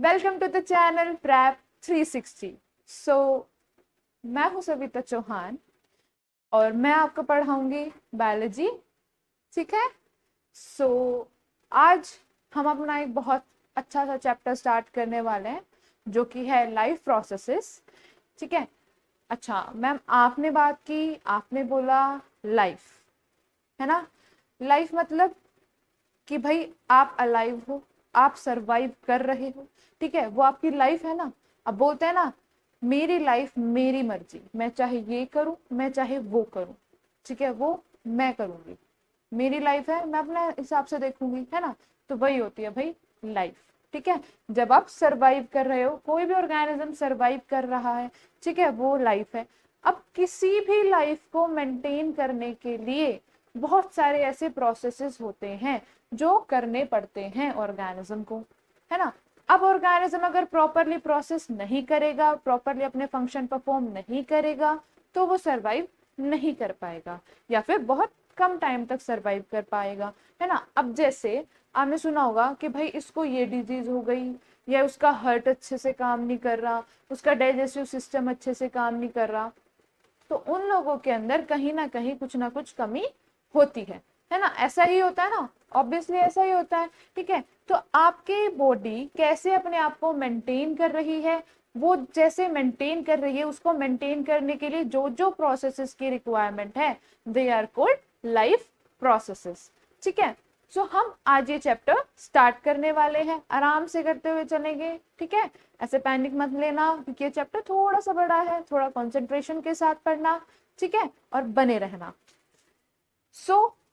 Welcome to the channel prep 360। So मैं हूं सविता चौहान और मैं आपको पढ़ाऊंगी बायोलॉजी। ठीक है। सो आज हम अपना एक बहुत अच्छा सा चैप्टर स्टार्ट करने वाले हैं जो कि है लाइफ प्रोसेसेस। ठीक है। अच्छा मैम, आपने बात की, आपने बोला लाइफ, है ना। लाइफ मतलब कि भाई आप अलाइव हो, आप सरवाइव कर रहे हो। ठीक है, वो आपकी लाइफ है ना। अब बोलते हैं ना, मेरी लाइफ मेरी मर्जी, मैं चाहे ये करूं, मैं चाहे वो करूं। ठीक है, वो मैं करूंगी, मेरी लाइफ है, मैं अपने हिसाब से देखूंगी, है ना। तो वही होती है भाई लाइफ। ठीक है, जब आप सरवाइव कर रहे हो, कोई भी ऑर्गेनिज्म सरवाइव कर रहा है, ठीक है, वो लाइफ है। अब किसी भी लाइफ को मेंटेन करने के लिए बहुत सारे ऐसे प्रोसेसेस होते हैं जो करने पड़ते हैं ऑर्गेनिज्म को, है ना। अब ऑर्गेनिज्म अगर प्रॉपरली प्रोसेस नहीं करेगा, प्रॉपरली अपने फंक्शन परफॉर्म नहीं करेगा, तो वो सरवाइव नहीं कर पाएगा या फिर बहुत कम टाइम तक सरवाइव कर पाएगा, है ना। अब जैसे आपने सुना होगा कि भाई इसको ये डिजीज हो गई, या उसका हार्ट अच्छे से काम नहीं कर रहा, उसका डाइजेस्टिव सिस्टम अच्छे से काम नहीं कर रहा, तो उन लोगों के अंदर कहीं ना कुछ कमी होती है ना। ऐसा ही होता है ना, ऑब्वियसली ऐसा ही होता है। ठीक है, तो आपकी बॉडी कैसे अपने आप को मेंटेन कर रही है, वो जैसे मेंटेन कर रही है, उसको मेंटेन करने के लिए जो जो प्रोसेसेस की रिक्वायरमेंट है, they are called life processes. ठीक है, सो हम आज ये चैप्टर स्टार्ट करने वाले हैं, आराम से करते हुए चलेंगे। ठीक है, ऐसे पैनिक मत लेना क्योंकि ये चैप्टर थोड़ा सा बड़ा है, थोड़ा कंसंट्रेशन के साथ पढ़ना। ठीक है, और बने रहना।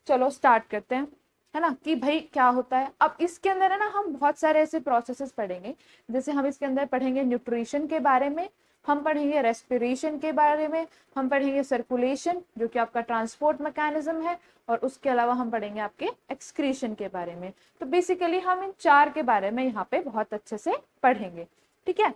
चलो स्टार्ट करते हैं, है ना, कि भाई क्या होता है। अब इसके अंदर है ना, हम बहुत सारे ऐसे प्रोसेसेस पढ़ेंगे। जैसे हम इसके अंदर पढ़ेंगे न्यूट्रिशन के बारे में, हम पढ़ेंगे रेस्पिरेशन के बारे में, हम पढ़ेंगे सर्कुलेशन जो कि आपका ट्रांसपोर्ट मैकेनिज्म है, और उसके अलावा हम पढ़ेंगे आपके एक्सक्रीशन के बारे में। तो बेसिकली हम इन चार के बारे में यहाँ पे बहुत अच्छे से पढ़ेंगे। ठीक है,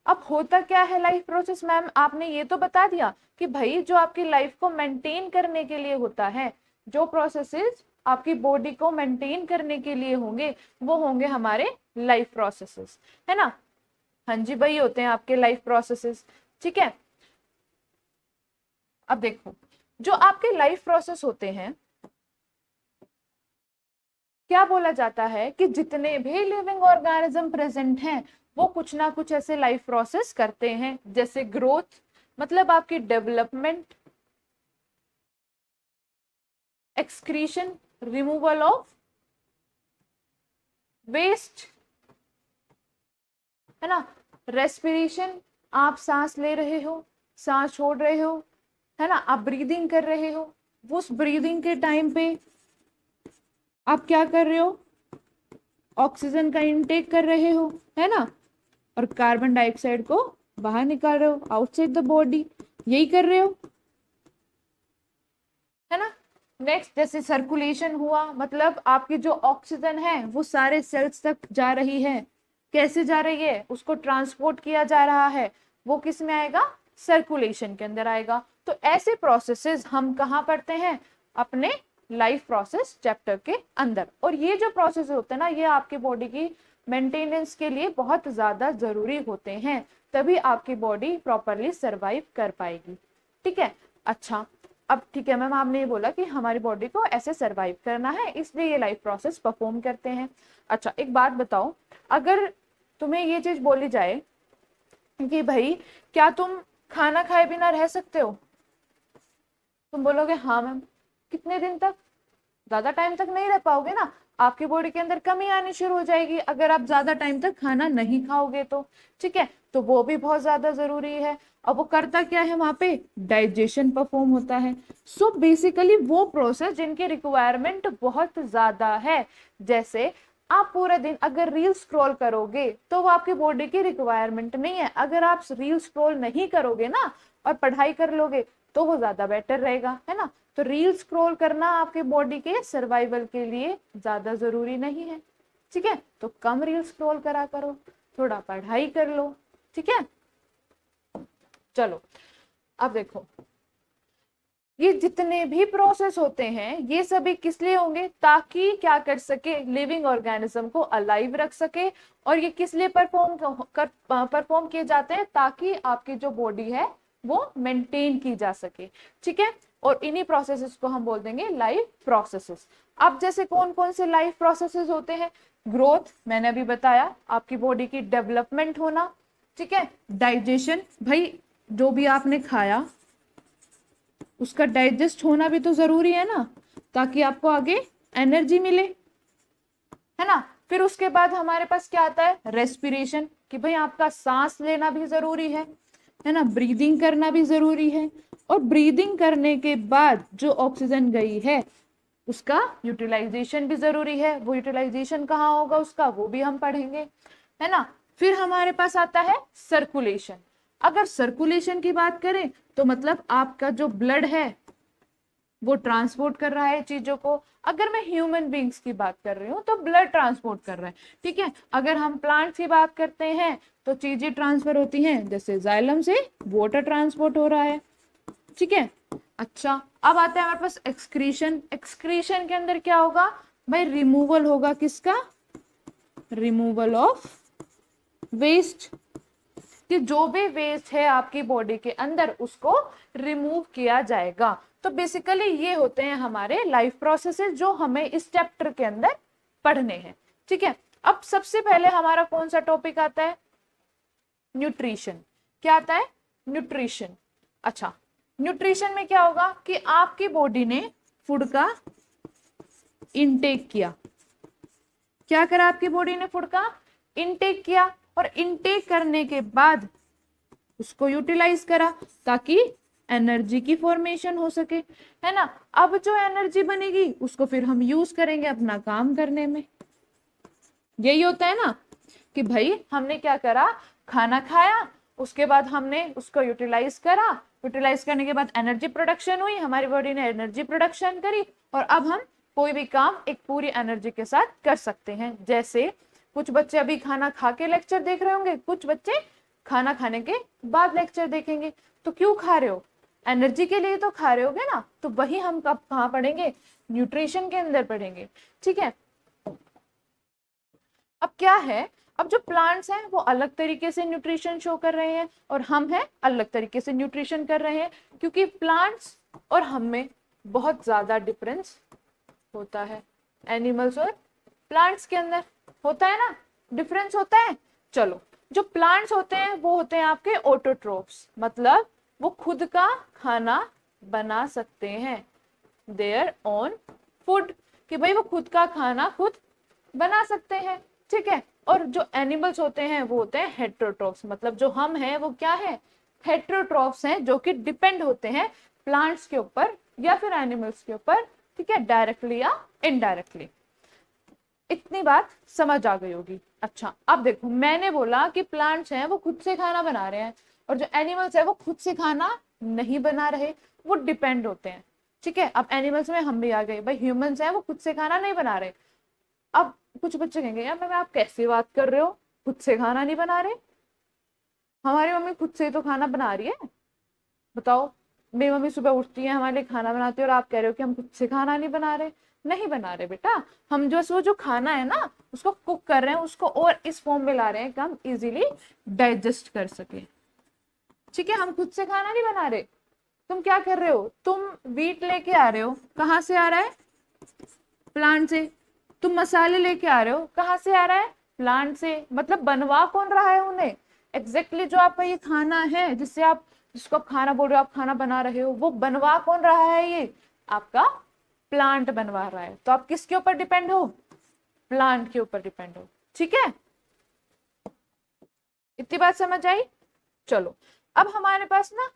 अब होता क्या है लाइफ प्रोसेस। मैम आपने ये तो बता दिया कि भाई जो आपकी लाइफ को मेंटेन करने के लिए होता है, जो प्रोसेसेस आपकी बॉडी को मेंटेन करने के लिए होंगे, वो होंगे हमारे लाइफ प्रोसेसेस, है ना। हाँ जी, वही होते हैं आपके लाइफ प्रोसेसेस। ठीक है, अब देखो, जो आपके लाइफ प्रोसेस होते हैं, क्या बोला जाता है कि जितने भी लिविंग ऑर्गेनिज्म प्रेजेंट हैं, वो कुछ ना कुछ ऐसे लाइफ प्रोसेस करते हैं। जैसे ग्रोथ मतलब आपकी development, excretion removal of waste, है ना। रेस्पिरेशन आप सांस ले रहे हो, सांस छोड़ रहे हो, है ना, आप ब्रीदिंग कर रहे हो। उस ब्रीदिंग के टाइम पे आप क्या कर रहे हो, ऑक्सीजन का इनटेक कर रहे हो, है ना, और कार्बन डाइऑक्साइड को बाहर निकाल रहे हो, आउटसाइड द बॉडी, यही कर रहे हो, है ना। नेक्स्ट जैसे सर्कुलेशन हुआ, मतलब आपकी जो ऑक्सीजन है वो सारे सेल्स तक जा रही है। कैसे जा रही है, उसको ट्रांसपोर्ट किया जा रहा है, वो किस में आएगा, सर्कुलेशन के अंदर आएगा। तो ऐसे प्रोसेसेस हम कहाँ पढ़ते हैं, अपने लाइफ प्रोसेस चैप्टर के अंदर। और ये जो प्रोसेस होते हैं ना, ये आपकी बॉडी की मेंटेनेंस के लिए बहुत ज्यादा जरूरी होते हैं, तभी आपकी बॉडी प्रॉपरली सरवाइव कर पाएगी। ठीक है, अच्छा, अब ठीक है मैम, आपने ये बोला कि हमारी बॉडी को ऐसे सरवाइव करना है, इसलिए ये लाइफ प्रोसेस परफॉर्म करते हैं। अच्छा एक बात बताओ, अगर तुम्हें ये चीज बोली जाए कि भाई क्या तुम खाना खाए बिना रह सकते हो, तुम बोलोगे हाँ मैम। कितने दिन तक, ज्यादा टाइम तक नहीं रह पाओगे ना, आपकी बॉडी के अंदर कमी आनी शुरू हो जाएगी अगर आप ज्यादा टाइम तक खाना नहीं खाओगे तो। ठीक है, तो वो भी बहुत ज्यादा जरूरी है। अब वो करता क्या है वहां पे, डाइजेशन परफॉर्म होता है। सो बेसिकली वो प्रोसेस जिनकी रिक्वायरमेंट बहुत ज्यादा है, जैसे आप पूरे दिन अगर रील स्क्रॉल करोगे तो वो आपकी बॉडी की रिक्वायरमेंट नहीं है। अगर आप रील स्क्रॉल नहीं करोगे ना और पढ़ाई कर लोगे तो वो ज्यादा बेटर रहेगा, है ना। तो रील स्क्रॉल करना आपके बॉडी के सर्वाइवल के लिए ज्यादा जरूरी नहीं है। ठीक है, तो कम रील स्क्रॉल करा करो, थोड़ा पढ़ाई कर लो। ठीक है, चलो अब देखो, ये जितने भी प्रोसेस होते हैं ये सभी किस लिए होंगे, ताकि क्या कर सके, लिविंग ऑर्गेनिज्म को अलाइव रख सके। और ये किस लिए परफॉर्म किए जाते हैं, ताकि आपकी जो बॉडी है वो मेंटेन की जा सके। ठीक है, और इन्हीं प्रोसेसेस को हम बोल देंगे लाइफ प्रोसेसेस। अब जैसे कौन कौन से लाइफ प्रोसेसेस होते हैं, ग्रोथ मैंने अभी बताया, आपकी बॉडी की डेवलपमेंट होना। ठीक है, डाइजेशन, भाई जो भी आपने खाया उसका डाइजेस्ट होना भी तो जरूरी है ना, ताकि आपको आगे एनर्जी मिले, है ना। फिर उसके बाद हमारे पास क्या आता है, रेस्पिरेशन, कि भाई आपका सांस लेना भी जरूरी है ना, ब्रीदिंग करना भी जरूरी है। और ब्रीदिंग करने के बाद जो ऑक्सीजन गई है उसका यूटिलाइजेशन भी जरूरी है। वो यूटिलाइजेशन कहाँ होगा उसका, वो भी हम पढ़ेंगे, है ना। फिर हमारे पास आता है सर्कुलेशन। अगर सर्कुलेशन की बात करें तो मतलब आपका जो ब्लड है वो ट्रांसपोर्ट कर रहा है चीजों को। अगर मैं ह्यूमन बींग्स की बात कर रही हूँ तो ब्लड ट्रांसपोर्ट कर रहा है। ठीक है, अगर हम प्लांट्स की बात करते हैं तो चीजें ट्रांसफर होती हैं, जैसे जाइलम से वाटर ट्रांसपोर्ट हो रहा है। ठीक है, अच्छा अब आता है हमारे पास एक्सक्रीशन। एक्सक्रीशन के अंदर क्या होगा भाई, रिमूवल होगा किसका, रिमूवल ऑफ वेस्ट, कि जो भी वेस्ट है आपकी बॉडी के अंदर उसको रिमूव किया जाएगा। तो बेसिकली ये होते हैं हमारे लाइफ प्रोसेसेस जो हमें इस चैप्टर के अंदर पढ़ने हैं। ठीक है, अब सबसे पहले हमारा कौन सा टॉपिक आता है, न्यूट्रिशन। क्या आता है, न्यूट्रिशन। अच्छा, न्यूट्रिशन में क्या होगा कि आपकी बॉडी ने फूड का इनटेक किया। क्या करा आपकी बॉडी ने, फूड का इनटेक किया, और इनटेक करने के बाद उसको यूटिलाइज करा ताकि एनर्जी की फॉर्मेशन हो सके, है ना। अब जो एनर्जी बनेगी उसको फिर हम यूज करेंगे अपना काम करने में। यही होता है ना कि भाई हमने क्या करा, खाना खाया, उसके बाद हमने उसको यूटिलाइज करा, यूटिलाइज करने के बाद एनर्जी प्रोडक्शन हुई, हमारी बॉडी ने एनर्जी प्रोडक्शन करी, और अब हम कोई भी काम एक पूरी एनर्जी के साथ कर सकते हैं। जैसे कुछ बच्चे अभी खाना खा के लेक्चर देख रहे होंगे, कुछ बच्चे खाना खाने के बाद लेक्चर देखेंगे। तो क्यों खा रहे हो, एनर्जी के लिए तो खा रहे होगे ना। तो वही हम कब कहाँ पढ़ेंगे, न्यूट्रिशन के अंदर पढ़ेंगे। ठीक है, अब क्या है, अब जो प्लांट्स हैं वो अलग तरीके से न्यूट्रिशन शो कर रहे हैं और हम हैं अलग तरीके से न्यूट्रिशन कर रहे हैं, क्योंकि प्लांट्स और हम में बहुत ज्यादा डिफरेंस होता है। एनिमल्स और प्लांट्स के अंदर होता है ना, डिफरेंस होता है। चलो, जो प्लांट्स होते हैं वो होते हैं आपके ऑटोट्रोफ्स, मतलब वो खुद का खाना बना सकते हैं, देयर ओन फूड, कि भाई वो खुद का खाना खुद बना सकते हैं। ठीक है, और जो एनिमल्स होते हैं वो होते हैं हेट्रोट्रोफ्स, मतलब जो हम हैं वो क्या है, हेट्रोट्रोफ्स हैं, जो कि डिपेंड होते हैं प्लांट्स के ऊपर या फिर एनिमल्स के ऊपर। ठीक है, डायरेक्टली या इनडायरेक्टली। इतनी बात समझ आ गई होगी। अच्छा, अब देखो मैंने बोला कि प्लांट्स हैं वो खुद से खाना बना रहे हैं, और जो एनिमल्स है वो खुद से खाना नहीं बना रहे, वो डिपेंड होते हैं। ठीक है, अब एनिमल्स में हम भी आ गए, भाई ह्यूमंस हैं वो खुद से खाना नहीं बना रहे। अब कुछ बच्चे कहेंगे यार मैम आप कैसे बात कर रहे हो, खुद से खाना नहीं बना रहे, हमारी मम्मी खुद से तो खाना बना रही है। बताओ, मेरी मम्मी सुबह उठती है हमारे लिए खाना बनाती है और आप कह रहे हो कि हम खुद से खाना नहीं बना रहे। नहीं बना रहे बेटा, हम जो वो जो खाना है ना उसको कुक कर रहे हैं, उसको और इस फॉर्म में ला रहे हैं कि हम इजीली डाइजेस्ट कर सके। ठीक है, हम खुद से खाना नहीं बना रहे। तुम क्या कर रहे हो, तुम वीट लेके आ रहे हो, कहाँ से आ रहा है, प्लांट से। तुम मसाले लेके आ रहे हो, कहाँ से आ रहा है, प्लांट से। मतलब बनवा कौन रहा है उन्हें, एग्जैक्टली जो आपका ये खाना है जिससे आप, जिसको आप खाना बोल रहे हो, आप खाना बना रहे हो, वो बनवा कौन रहा है, ये आपका प्लांट बनवा रहा है। तो आप किसके ऊपर डिपेंड हो, प्लांट के ऊपर डिपेंड हो। ठीक है, इतनी बात समझ आई। चलो, अब हमारे पास ना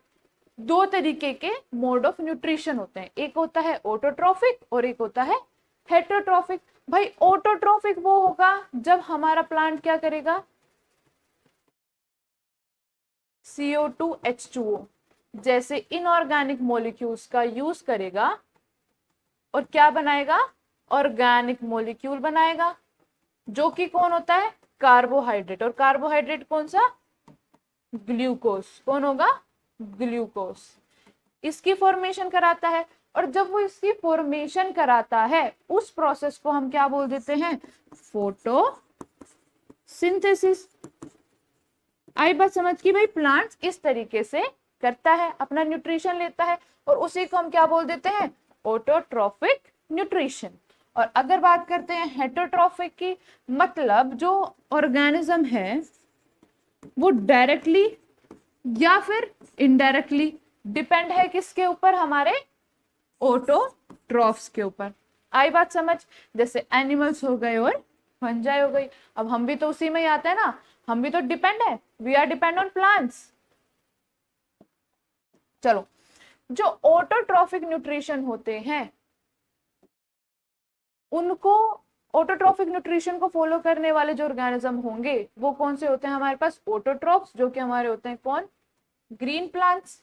दो तरीके के मोड ऑफ न्यूट्रिशन होते हैं, एक होता है ऑटोट्रॉफिक और एक होता है हेटरोट्रॉफिक। भाई ऑटोट्रॉफिक वो होगा जब हमारा प्लांट क्या करेगा, CO2H2O जैसे इनऑर्गेनिक मॉलिक्यूल्स का यूज करेगा और क्या बनाएगा, ऑर्गेनिक मॉलिक्यूल बनाएगा, जो कि कौन होता है, कार्बोहाइड्रेट। और कार्बोहाइड्रेट कौन सा, ग्लूकोज। कौन होगा, ग्लूकोज। इसकी फॉर्मेशन कराता है, और जब वो इसकी फॉर्मेशन कराता है उस प्रोसेस को हम क्या बोल देते हैं, फोटोसिंथेसिस। आई बात समझ की भाई, प्लांट्स इस तरीके से करता है, अपना न्यूट्रिशन लेता है, और उसी को हम क्या बोल देते हैं, ऑटोट्रॉफिक न्यूट्रिशन। और अगर बात करते हैं हेटरोट्रॉफिक की, मतलब जो ऑर्गेनिज्म है वो डायरेक्टली या फिर इनडायरेक्टली डिपेंड है किसके ऊपर, हमारे ऑटोट्रॉफ्स के ऊपर। आई बात समझ, जैसे एनिमल्स हो गए और फंजाई हो गई। अब हम भी तो उसी में ही आते हैं ना, हम भी तो डिपेंड है, we are depend on plants. चलो, जो ऑटोट्रॉफिक न्यूट्रिशन होते हैं उनको, ऑटोट्रॉफिक न्यूट्रिशन को फॉलो करने वाले जो ऑर्गेनिज्म होंगे वो कौन से होते हैं हमारे पास, ऑटोट्रॉफ्स, जो कि हमारे होते हैं कौन, ग्रीन प्लांट्स,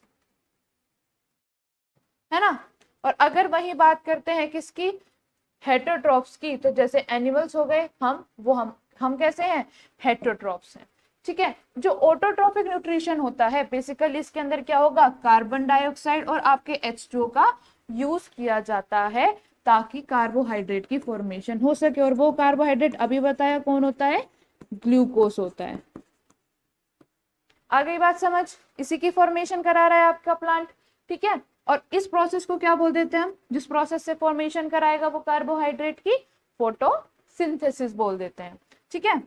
है ना। और अगर वही बात करते हैं किसकी, हेटरोट्रॉफ्स की, तो जैसे एनिमल्स हो गए, हम कैसे हैं, हेटरोट्रॉफ्स हैं। ठीक है, जो ऑटोट्रॉफिक न्यूट्रिशन होता है बेसिकली इसके अंदर क्या होगा, कार्बन डाइऑक्साइड और आपके H2O का यूज किया जाता है ताकि कार्बोहाइड्रेट की फॉर्मेशन हो सके, और वो कार्बोहाइड्रेट अभी बताया कौन होता है, ग्लूकोज होता है। आ गई बात समझ, इसी की फॉर्मेशन करा रहा है आपका प्लांट। ठीक है, और इस प्रोसेस को क्या बोल देते हैं हम, जिस प्रोसेस से फॉर्मेशन कराएगा वो कार्बोहाइड्रेट की, फोटोसिंथेसिस बोल देते हैं। ठीक है,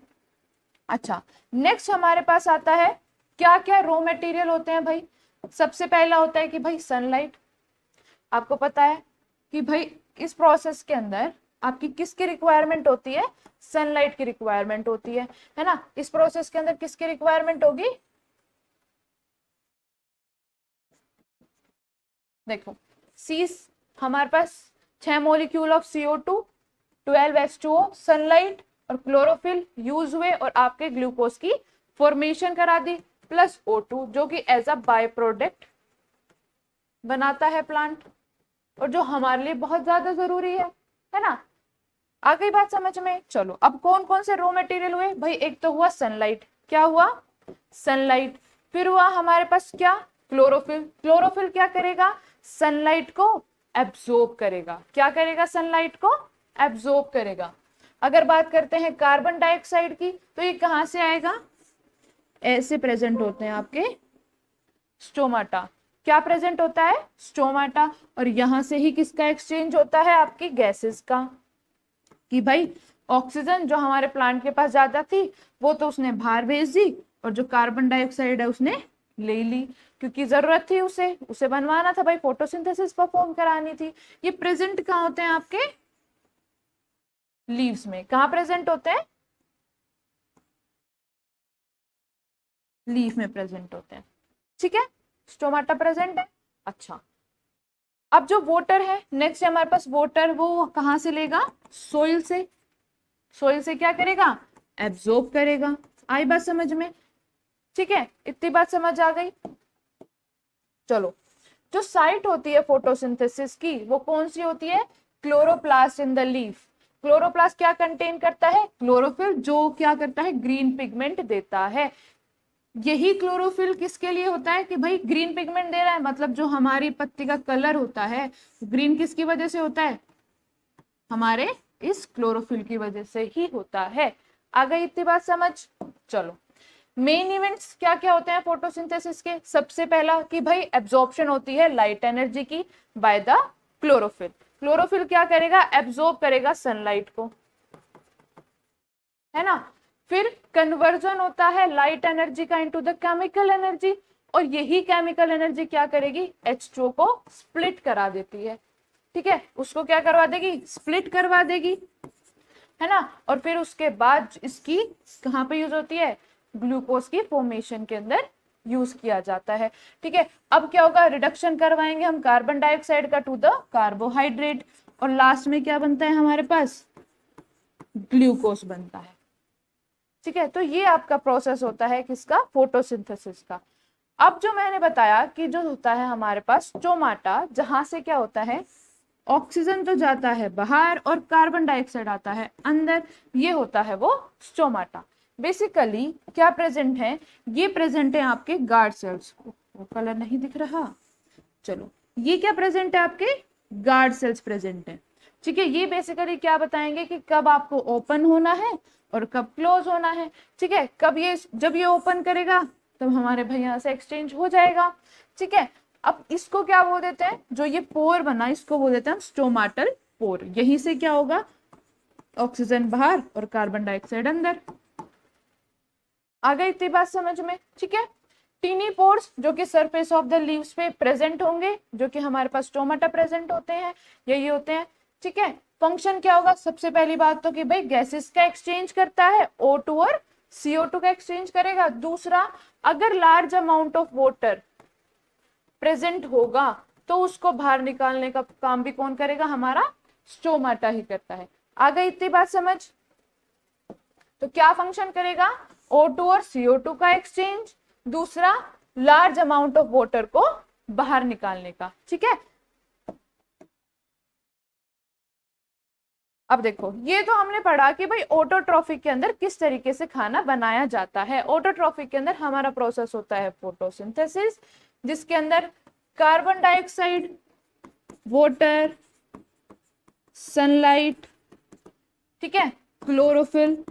अच्छा, नेक्स्ट हमारे पास आता है क्या क्या रॉ मटेरियल होते हैं भाई। सबसे पहला होता है कि भाई सनलाइट। आपको पता है कि भाई इस प्रोसेस के अंदर आपकी किसकी रिक्वायरमेंट होती है, सनलाइट की रिक्वायरमेंट होती है ना। इस प्रोसेस के अंदर किसकी रिक्वायरमेंट होगी, देखो सी, हमारे पास 6 molecule of CO2, 12 H2O, sunlight और क्लोरोफिल यूज हुए और आपके ग्लूकोज की फॉर्मेशन करा दी, प्लस O2 जो कि एज अ बाय प्रोडक्ट बनाता है प्लांट, और जो हमारे लिए बहुत ज्यादा जरूरी है ना। आ गई बात समझ में। चलो, अब कौन कौन से रॉ मटेरियल हुए भाई, एक तो हुआ सनलाइट, क्या हुआ, सनलाइट। फिर हुआ हमारे पास क्या, क्लोरोफिल। क्लोरोफिल क्या करेगा, सनलाइट को एब्जॉर्ब करेगा। क्या करेगा, सनलाइट को एब्जॉर्ब करेगा। अगर बात करते हैं कार्बन डाइऑक्साइड की, तो ये कहां से आएगा, ऐसे प्रेजेंट होते हैं आपके स्टोमाटा। क्या प्रेजेंट होता है, स्टोमाटा, और यहां से ही किसका एक्सचेंज होता है, आपकी गैसेस का। कि भाई ऑक्सीजन जो हमारे प्लांट के पास ज्यादा थी वो तो उसने बाहर भेज दी, और जो कार्बन डाइऑक्साइड है उसने ले ली, क्योंकि जरूरत थी उसे बनवाना था भाई, फोटोसिंथेसिस परफॉर्म करानी थी। ये प्रेजेंट कहाँ होते हैं आपके लीव्स में, कहाँ प्रेजेंट होते हैं, लीफ में प्रेजेंट होते हैं। ठीक है, स्टोमाटा प्रेजेंट है। अच्छा, अब जो वाटर है, नेक्स्ट हमारे पास वाटर, वो कहां से लेगा, सोइल से। सोइल से क्या करेगा, एब्जॉर्ब करेगा। आई बात समझ में। ठीक है, इतनी बात समझ आ गई। चलो, जो साइट होती है फोटोसिंथेसिस की वो कौन सी होती है, chloroplast in the leaf. Chloroplast क्या कंटेन करता है, क्लोरोफिल, जो क्या करता है, ग्रीन पिगमेंट देता है। यही क्लोरोफिल किसके लिए होता है कि भाई ग्रीन पिगमेंट दे रहा है, मतलब जो हमारी पत्ती का कलर होता है ग्रीन किसकी वजह से होता है, हमारे इस क्लोरोफिल की वजह से ही होता है। आ गई इतनी बात समझ। चलो, मेन इवेंट्स क्या क्या होते हैं फोटोसिंथेसिस के। सबसे पहला कि भाई एब्जॉर्प्शन होती है लाइट एनर्जी की बाय द क्लोरोफिल। क्लोरोफिल क्या करेगा, एब्जॉर्ब करेगा सनलाइट को, है ना। फिर कन्वर्जन होता है लाइट एनर्जी का इनटू द केमिकल एनर्जी, और यही केमिकल एनर्जी क्या करेगी, H2O को स्प्लिट करा देती है। ठीक है, उसको क्या करवा देगी, स्प्लिट करवा देगी, है ना। और फिर उसके बाद इसकी कहां पे यूज होती है, ग्लूकोज की फॉर्मेशन के अंदर यूज किया जाता है। ठीक है, अब क्या होगा, रिडक्शन करवाएंगे हम कार्बन डाइऑक्साइड का टू द कार्बोहाइड्रेट, और लास्ट में क्या बनता है हमारे पास, ग्लूकोज बनता है। ठीक है, तो ये आपका प्रोसेस होता है किसका, फोटोसिंथेसिस का। अब जो मैंने बताया कि जो होता है हमारे पास स्टोमाटा, जहां से क्या होता है, ऑक्सीजन तो जाता है बाहर और कार्बन डाइऑक्साइड आता है अंदर, ये होता है वो स्टोमाटा। बेसिकली क्या प्रेजेंट है, ये प्रेजेंट है आपके गार्ड सेल्स। वो कलर नहीं दिख रहा, चलो ये क्या प्रेजेंट है, आपके गार्ड सेल्स प्रेजेंट है। ठीक है, ये बेसिकली क्या बताएंगे कि कब आपको ओपन होना है और कब क्लोज होना है। ठीक है, कब ये, जब ये ओपन करेगा तब हमारे भाई यहाँ से एक्सचेंज हो जाएगा। ठीक है, अब इसको क्या बोल देते हैं, जो ये पोर बना इसको बोल देते हैं हम स्टोमाटल पोर। यहीं से क्या होगा, ऑक्सीजन बाहर और कार्बन डाइऑक्साइड अंदर। आ गई इतनी बात समझ में। ठीक है, टीनी पोर्स जो कि सरफेस ऑफ द लीव्स पे प्रेजेंट होंगे, जो कि हमारे पास स्टोमाटा प्रेजेंट होते हैं, यही होते हैं। ठीक है, फंक्शन क्या होगा, सबसे पहली बात तो कि भाई गैसेस का एक्सचेंज करता है, O2 और CO2 का एक्सचेंज करेगा। दूसरा, अगर large amount of water present होगा तो उसको बाहर निकालने का काम भी कौन करेगा, हमारा स्टोमाटा ही करता है। आ गई इतनी बात समझ। तो क्या फंक्शन करेगा, O2 और CO2 का एक्सचेंज, दूसरा लार्ज अमाउंट ऑफ वाटर को बाहर निकालने का। ठीक है, अब देखो ये तो हमने पढ़ा कि भाई ऑटोट्रॉफिक के अंदर किस तरीके से खाना बनाया जाता है। ऑटोट्रॉफिक के अंदर हमारा प्रोसेस होता है फोटोसिंथेसिस, जिसके अंदर कार्बन डाइऑक्साइड, वाटर, सनलाइट, ठीक है, क्लोरोफिल,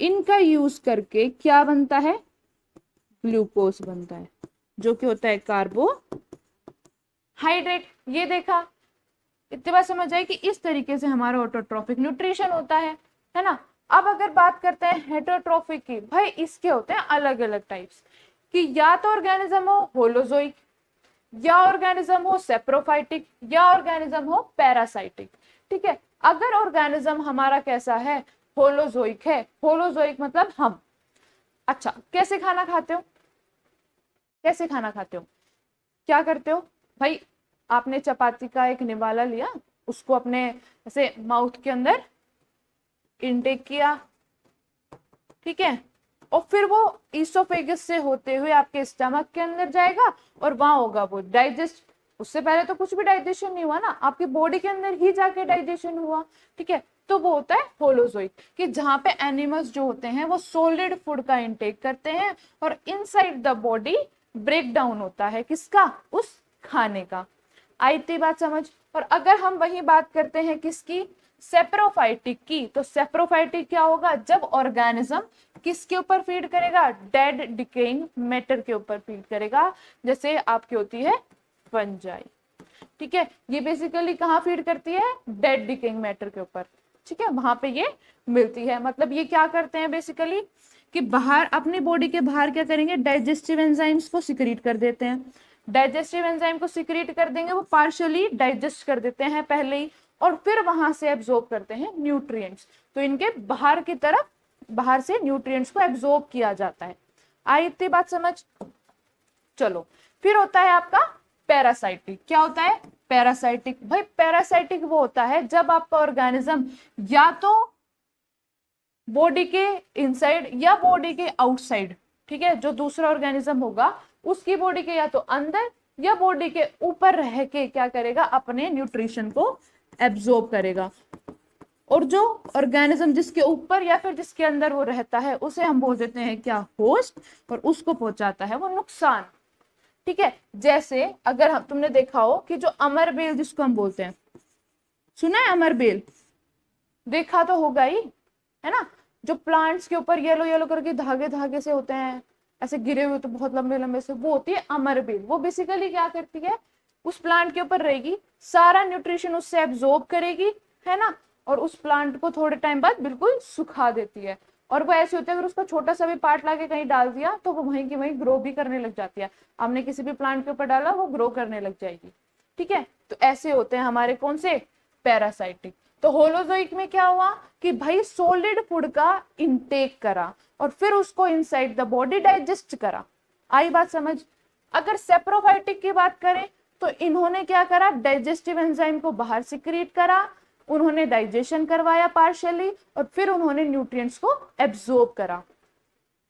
इनका यूज करके क्या बनता है, ग्लूकोज बनता है, जो कि होता है कार्बोहाइड्रेट। ये देखा, इतनी बात समझ आई कि इस तरीके से हमारा ऑटोट्रॉफिक न्यूट्रिशन होता है ना। अब अगर बात करते हैं हेटरोट्रॉफिक की, भाई इसके होते हैं अलग अलग टाइप्स, कि या तो ऑर्गेनिज्म हो होलोजोइक, या ऑर्गेनिज्म हो सेप्रोफाइटिक, या ऑर्गेनिज्म हो पैरासाइटिक। ठीक है, अगर ऑर्गेनिज्म हमारा कैसा है, होलोजोइक है, होलोजोइक मतलब हम। अच्छा, कैसे खाना खाते हो, कैसे खाना खाते हो, क्या करते हो भाई, आपने चपाती का एक निवाला लिया, उसको अपने ऐसे माउथ के अंदर इनटेक किया, ठीक है, और फिर वो ईसोफेगस से होते हुए आपके स्टमक के अंदर जाएगा और वहां होगा वो डाइजेस्ट। उससे पहले तो कुछ भी डाइजेशन नहीं हुआ ना, आपकी बॉडी के अंदर ही जाके डाइजेशन हुआ। ठीक है, तो वो होता है होलोजोइक, कि जहां पे एनिमल्स जो होते हैं वो सॉलिड फूड का इंटेक करते हैं और inside the body break down होता है किसका, उस खाने का। आई इतनी बात समझ। और अगर हम वही बात करते हैं किसकी, सेप्रोफाइटिक की, तो सेप्रोफाइटिक क्या होगा, जब ऑर्गेनिज्म किसके ऊपर फीड करेगा, डेड डिकेइंग मैटर के ऊपर फीड करेगा, जैसे आपकी होती है फंजाई। ठीक है, ये बेसिकली कहाँ फीड करती है, डेड डिकेइंग मैटर के ऊपर। ठीक है, वहां पे ये मिलती है। मतलब ये क्या करते हैं बेसिकली, कि बाहर अपनी बॉडी के बाहर क्या करेंगे, डाइजेस्टिव एंजाइम्स को सिक्रीट कर देते हैं। डाइजेस्टिव एंजाइम को सिक्रीट कर देंगे, वो पार्शियली डाइजेस्ट कर देते हैं पहले ही, और फिर वहां से एब्जॉर्ब करते हैं न्यूट्रिएंट्स। तो इनके बाहर की तरफ, बाहर से न्यूट्रिएंट्स को एब्जॉर्ब किया जाता है। आई इतनी बात समझ। चलो, फिर होता है आपका पैरासाइटिक। क्या होता है पैरासाइटिक, भाई पैरासाइटिक वो होता है जब आपका ऑर्गेनिज्म या तो बॉडी के इनसाइड या बॉडी के आउटसाइड, ठीक है, जो दूसरा ऑर्गेनिज्म होगा उसकी बॉडी के या तो अंदर या बॉडी के ऊपर रह के क्या करेगा, अपने न्यूट्रिशन को एब्जॉर्ब करेगा। और जो ऑर्गेनिज्म जिसके ऊपर या फिर जिसके अंदर वो रहता है उसे हम बोल देते हैं क्या, होस्ट, और उसको पहुंचाता है वो नुकसान। ठीक है, जैसे अगर हम, तुमने देखा हो कि जो अमर बेल जिसको हम बोलते हैं, सुना है अमर बेल, देखा तो होगा ही, है ना, जो प्लांट्स के ऊपर येलो येलो करके धागे धागे से होते हैं, ऐसे गिरे हुए तो बहुत लंबे लंबे से, वो होती है अमर बेल। वो बेसिकली क्या करती है, उस प्लांट के ऊपर रहेगी, सारा न्यूट्रिशन उससे एब्जॉर्ब करेगी, है ना, और उस प्लांट को थोड़े टाइम बाद बिल्कुल सुखा देती है। और वो ऐसे होती है, अगर उसका छोटा सा भी पार्ट लाके कहीं डाल दिया तो वो वहीं की वहीं ग्रो भी करने लग जाती है। आपने किसी भी प्लांट के ऊपर डाला, वो ग्रो करने लग जाएगी। ठीक है, तो ऐसे होते हैं हमारे कौन से, पैरासाइटिक। तो होलोजोइक में क्या हुआ कि भाई सॉलिड फूड का इंटेक करा और फिर उसको इनसाइड द बॉडी डाइजेस्ट करा। आई बात समझ। अगर सेप्रोफाइटिक की बात करें तो इन्होंने क्या करा, डाइजेस्टिव एंजाइम को बाहर सिक्रीट करा, उन्होंने डाइजेशन करवाया पार्शियली, और फिर उन्होंने न्यूट्रिएंट्स को एब्जॉर्ब करा।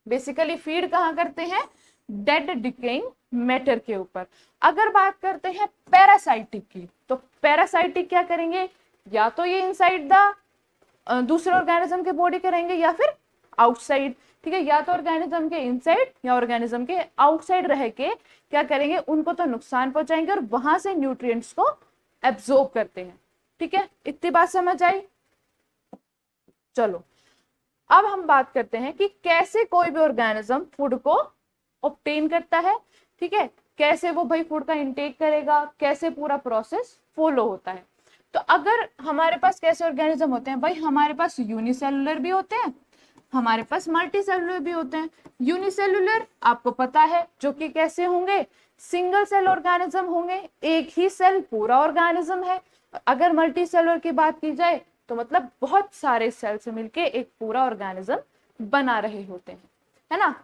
बेसिकली फीड कहाँ करते हैं, डेड डिकेइंग मैटर के ऊपर। अगर बात करते हैं पैरासाइटिक की, तो पैरासाइटिक क्या करेंगे, या तो ये इनसाइड द दूसरे ऑर्गेनिज्म के बॉडी करेंगे या फिर आउटसाइड, ठीक है, या तो ऑर्गेनिज्म के इनसाइड या ऑर्गेनिज्म के आउटसाइड रह के क्या करेंगे, उनको तो नुकसान पहुंचाएंगे और वहां से न्यूट्रिएंट्स को एब्जॉर्ब करते हैं। ठीक है, इतनी बात समझ आई। चलो अब हम बात करते हैं कि कैसे कोई भी ऑर्गेनिज्म फूड को ऑब्टेन करता है। ठीक है, कैसे वो भाई फूड का इंटेक करेगा, कैसे पूरा प्रोसेस फॉलो होता है। तो अगर हमारे पास कैसे ऑर्गेनिज्म होते हैं भाई, हमारे पास यूनिसेलुलर भी होते हैं, हमारे पास मल्टी सेलुलर भी होते हैं। यूनिसेलुलर आपको पता है जो कि कैसे होंगे, सिंगल सेल ऑर्गेनिज्म होंगे, एक ही सेल पूरा ऑर्गेनिज्म है। अगर मल्टी सेलुलर की बात की जाए तो मतलब बहुत सारे सेल से मिलके एक पूरा ऑर्गेनिज्म बना रहे होते हैं, है ना।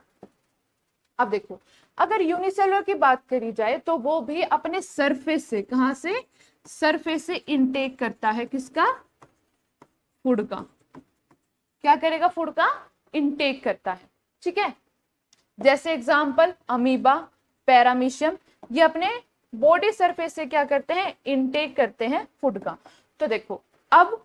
अब देखो, अगर यूनिसेलुलर की बात करी जाए तो वो भी अपने सरफेस से, कहां से, सरफेस से इनटेक करता है किसका, फूड का। क्या करेगा, फूड का इनटेक करता है। ठीक है, जैसे एग्जांपल अमीबा, पैरामीशियम, ये अपने बॉडी सरफेस से क्या करते हैं, इनटेक करते हैं फूड का। तो देखो अब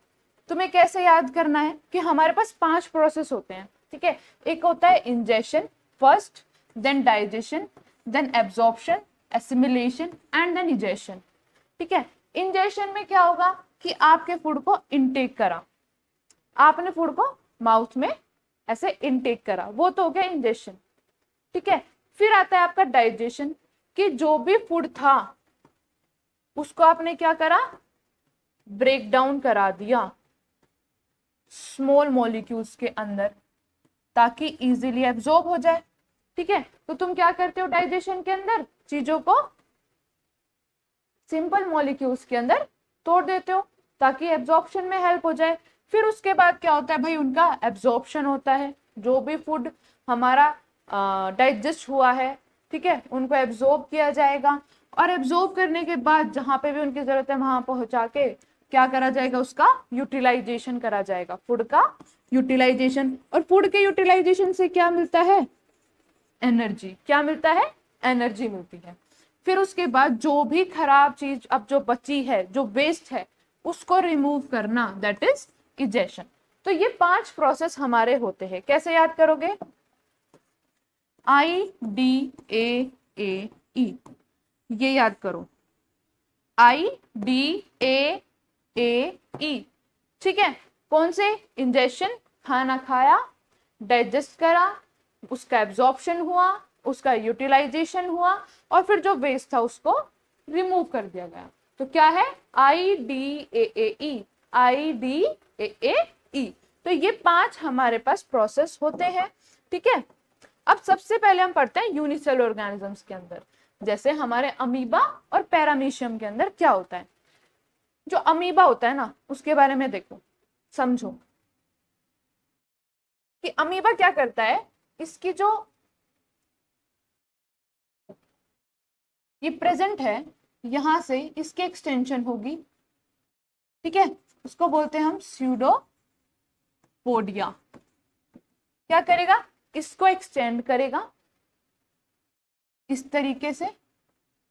तुम्हें कैसे याद करना है कि हमारे पास 5 प्रोसेस होते हैं। ठीक है, एक होता है ingestion first, then digestion, then absorption, assimilation and then egestion. ठीक है, इंजेशन में क्या होगा कि आपके फूड को इनटेक करा, आपने फूड को माउथ में ऐसे इनटेक करा, वो तो हो गया इंजेशन। ठीक है, फिर आता है आपका डाइजेशन, कि जो भी फूड था उसको आपने क्या करा, ब्रेक डाउन करा दिया स्मॉल मॉलिक्यूल्स के अंदर ताकि इजीली एब्जॉर्ब हो जाए। ठीक है, तो तुम क्या करते हो डाइजेशन के अंदर, चीजों को सिंपल मॉलिक्यूल्स के अंदर तोड़ देते हो ताकि एब्जॉर्प्शन में हेल्प हो जाए। फिर उसके बाद क्या होता है भाई, उनका एब्जॉर्प्शन होता है, जो भी फूड हमारा डाइजेस्ट हुआ है, ठीक है, उनको एब्जॉर्ब किया जाएगा और एब्जॉर्ब करने के बाद जहां पे भी उनकी जरूरत है वहां पहुंचा के क्या करा जाएगा, उसका यूटिलाइजेशन करा जाएगा, फूड का यूटिलाइजेशन। और फूड के यूटिलाइजेशन से क्या मिलता है, एनर्जी। क्या मिलता है, एनर्जी मिलती है। फिर उसके बाद जो भी खराब चीज अब जो बची है, जो वेस्ट है, उसको रिमूव करना, दैट इज इजेशन। तो ये 5 प्रोसेस हमारे होते हैं। कैसे याद करोगे, IDAAE, ये याद करो, IDAAE। ठीक है, कौन से, इंजेशन, खाना खाया, डाइजेस्ट करा, उसका एब्जॉर्प्शन हुआ, उसका यूटिलाइजेशन हुआ और फिर जो वेस्ट था उसको रिमूव कर दिया गया। तो क्या है, IDAAE, IDAAE। तो ये 5 हमारे पास प्रोसेस होते हैं। ठीक है, अब सबसे पहले हम पढ़ते हैं यूनिसेलुलर ऑर्गेनिजम्स के अंदर, जैसे हमारे अमीबा और पैरामीशियम के अंदर क्या होता है। जो अमीबा होता है ना, उसके बारे में देखो, समझो कि अमीबा क्या करता है, इसकी जो ये प्रेजेंट है यहां से इसकी एक्सटेंशन होगी। ठीक है, उसको बोलते हैं हम स्यूडोपोडिया। क्या करेगा, इसको एक्सटेंड करेगा इस तरीके से।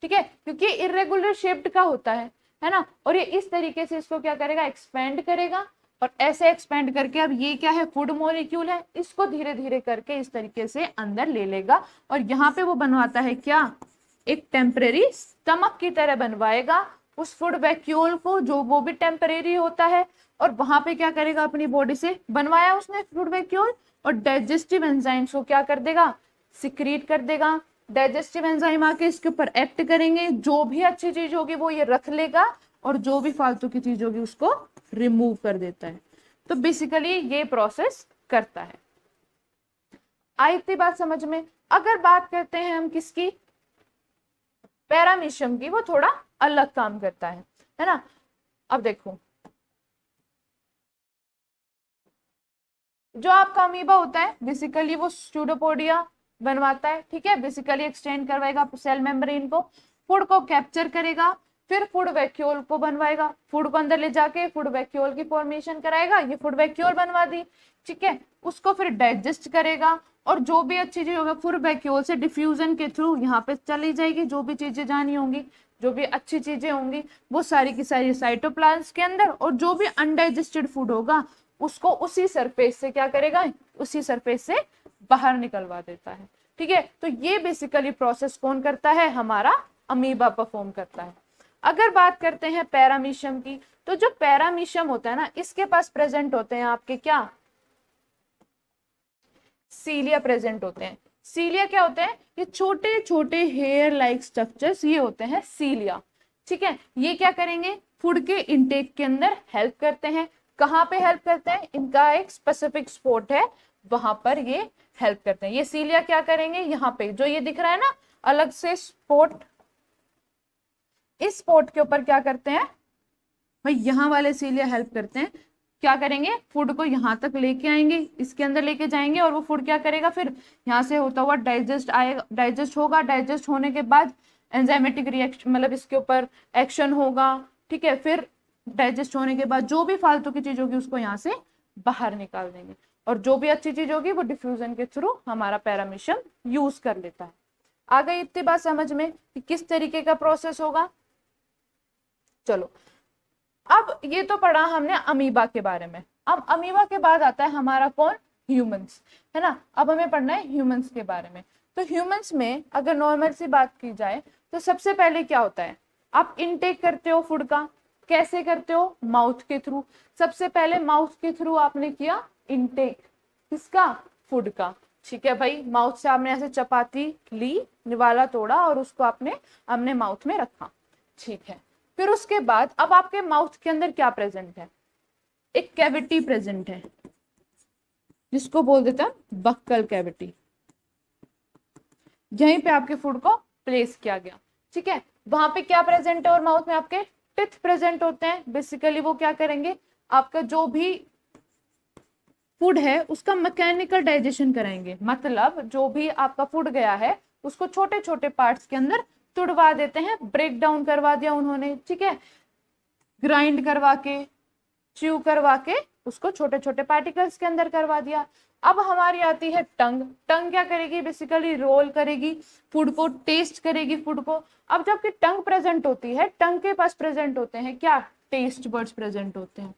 ठीक है, क्योंकि इरेगुलर शेप्ड का होता है ना, और ये इस तरीके से इसको क्या करेगा, एक्सपेंड करेगा। और ऐसे एक्सपेंड करके अब ये क्या है, फूड मॉलिक्यूल है, इसको धीरे धीरे करके इस तरीके से अंदर ले लेगा और यहाँ पे वो बनवाता है क्या, एक टेम्परेरी स्टमक की तरह बनवाएगा उस फूड वैक्यूल को, जो वो भी टेम्परेरी होता है। और वहां पे क्या करेगा, अपनी बॉडी से बनवाया उसने फूड वैक्यूल, और डाइजेस्टिव एंजाइम्स को क्या कर देगा, सिक्रीट कर देगा। डाइजेस्टिव एंजाइम आके इसके ऊपर एक्ट करेंगे, जो भी अच्छी चीज होगी वो ये रख लेगा और जो भी फालतू की चीज होगी उसको रिमूव कर देता है। तो बेसिकली ये प्रोसेस करता है। आई इतनी बात समझ में। अगर बात करते हैं हम किसकी, पैरामीशियम की, वो थोड़ा अलग काम करता है ना। अब देखो, जो आपका अमीबा होता है बेसिकली वो स्यूडोपोडिया बनवाता है। ठीक है, बेसिकली एक्सटेंड करवाएगा सेल मेम्ब्रेन को, फूड को कैप्चर करेगा, फिर फूड वैक्यूल को बनवाएगा, फूड को अंदर ले जाके फूड वैक्यूल की फॉर्मेशन कराएगा, ये फूड वैक्यूल बनवा दी। ठीक है, उसको फिर डाइजेस्ट करेगा और जो भी अच्छी चीज होगा फूड वैक्यूल से डिफ्यूजन के थ्रू यहाँ पे चली जाएगी, जो भी चीजें जानी होंगी, जो भी अच्छी चीजें होंगी वो सारी की सारी साइटोप्लाज्म के अंदर, और जो भी अनडाइजेस्टेड फूड होगा उसको उसी सरफेस से क्या करेगा, उसी सरफेस से बाहर निकलवा देता है। ठीक है, तो ये बेसिकली प्रोसेस कौन करता है, हमारा अमीबा परफॉर्म करता है। अगर बात करते हैं पैरामीशियम की, तो जो पैरामीशियम होता है ना, इसके पास प्रेजेंट होते हैं आपके क्या, सीलिया प्रेजेंट होते हैं। सीलिया क्या होते हैं, ये छोटे छोटे हेयर लाइक स्ट्रक्चर्स, ये होते हैं सीलिया। ठीक है, ये क्या करेंगे, फूड के इनटेक के अंदर हेल्प करते हैं। कहाँ पे हेल्प करते हैं, इनका एक स्पेसिफिक स्पॉट है, वहां पर ये हेल्प करते हैं। ये सीलिया क्या करेंगे, यहाँ पे जो ये दिख रहा है ना अलग से स्पॉट, इस स्पॉट के ऊपर क्या करते हैं भाई, यहाँ वाले सीलिया हेल्प करते हैं। क्या करेंगे, फूड को यहाँ तक लेके आएंगे, इसके अंदर लेके जाएंगे, और वो फूड क्या करेगा, फिर यहाँ से होता हुआ डाइजेस्ट आएगा, डाइजेस्ट होगा, डाइजेस्ट होने के बाद एंजाइमेटिक रिएक्शन, मतलब इसके ऊपर एक्शन होगा। ठीक है, फिर डाइजेस्ट होने के बाद जो भी फालतू की चीज होगी उसको यहाँ से बाहर निकाल देंगे, और जो भी अच्छी चीज होगी वो डिफ्यूजन के थ्रू हमारा पैरामीशियम यूज कर लेता है। आ गई इतनी बात समझ में कि किस तरीके का प्रोसेस होगा। चलो, अब ये तो पढ़ा हमने अमीबा के बारे में। अब अमीबा के बाद आता है हमारा कौन, ह्यूमंस, है ना। अब हमें पढ़ना है ह्यूमंस के बारे में। तो ह्यूमंस में अगर नॉर्मल सी बात की जाए तो सबसे पहले क्या होता है, आप इनटेक करते हो फूड का, कैसे करते हो, माउथ के थ्रू। सबसे पहले माउथ के थ्रू आपने किया इनटेक, किसका, फूड का। ठीक है भाई, माउथ से आपने ऐसे चपाती ली, निवाला तोड़ा और उसको आपने अपने माउथ में रखा। ठीक है, फिर उसके बाद अब आपके माउथ के अंदर क्या प्रेजेंट है, एक कैविटी प्रेजेंट है, जिसको बोल देता है बक्कल कैविटी। यहीं पे आपके फूड को प्लेस किया गया। ठीक है, वहां पे क्या प्रेजेंट है, और माउथ में आपके टिथ प्रेजेंट होते हैं। बेसिकली वो क्या करेंगे, आपका जो भी फूड है उसका मैकेनिकल डाइजेशन कराएंगे, मतलब जो भी आपका फूड गया है उसको छोटे छोटे पार्ट्स के अंदर तुड़वा देते हैं, ब्रेक डाउन करवा दिया उन्होंने। ठीक है, ग्राइंड करवा के, च्यू करवा के उसको छोटे छोटे पार्टिकल्स के अंदर करवा दिया। अब हमारी आती है टंग। टंग क्या करेगी, बेसिकली रोल करेगी फूड को, टेस्ट करेगी फूड को। अब जब कि टंग प्रेजेंट होती है, टंग के पास प्रेजेंट होते हैं क्या, टेस्ट बर्ड्स प्रेजेंट होते हैं,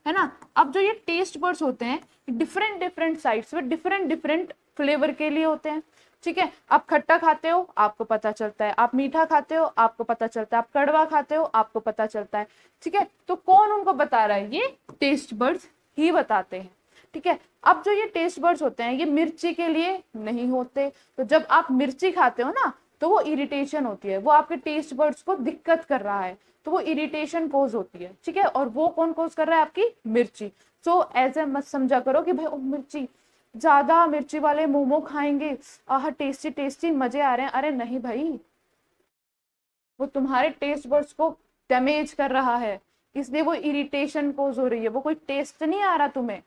है ना। अब जो ये टेस्ट बर्ड्स होते हैं डिफरेंट डिफरेंट साइड्स में डिफरेंट डिफरेंट फ्लेवर के लिए होते हैं। ठीक है, आप खट्टा खाते हो आपको पता चलता है, आप मीठा खाते हो आपको पता चलता है, आप कड़वा खाते हो आपको पता चलता है। ठीक है, तो कौन उनको बता रहा है, ये टेस्ट बर्ड्स ही बताते हैं। ठीक है, अब जो ये टेस्ट बर्ड्स होते हैं ये मिर्ची के लिए नहीं होते। तो जब आप मिर्ची खाते हो ना तो वो इरिटेशन होती है, वो आपके टेस्ट बर्ड्स को दिक्कत कर रहा है, तो वो इरिटेशन कोज होती है। ठीक है, और वो कौन कोज कर रहा है, आपकी मिर्ची। सो ऐसे मत समझा करो कि भाई ओ मिर्ची, ज्यादा मिर्ची वाले मोमो खाएंगे, आह टेस्टी टेस्टी मजे आ रहे हैं। अरे नहीं भाई, वो तुम्हारे टेस्ट बर्ड्स को डैमेज कर रहा है, इसलिए वो इरिटेशन कोज हो रही है, वो कोई टेस्ट नहीं आ रहा तुम्हें।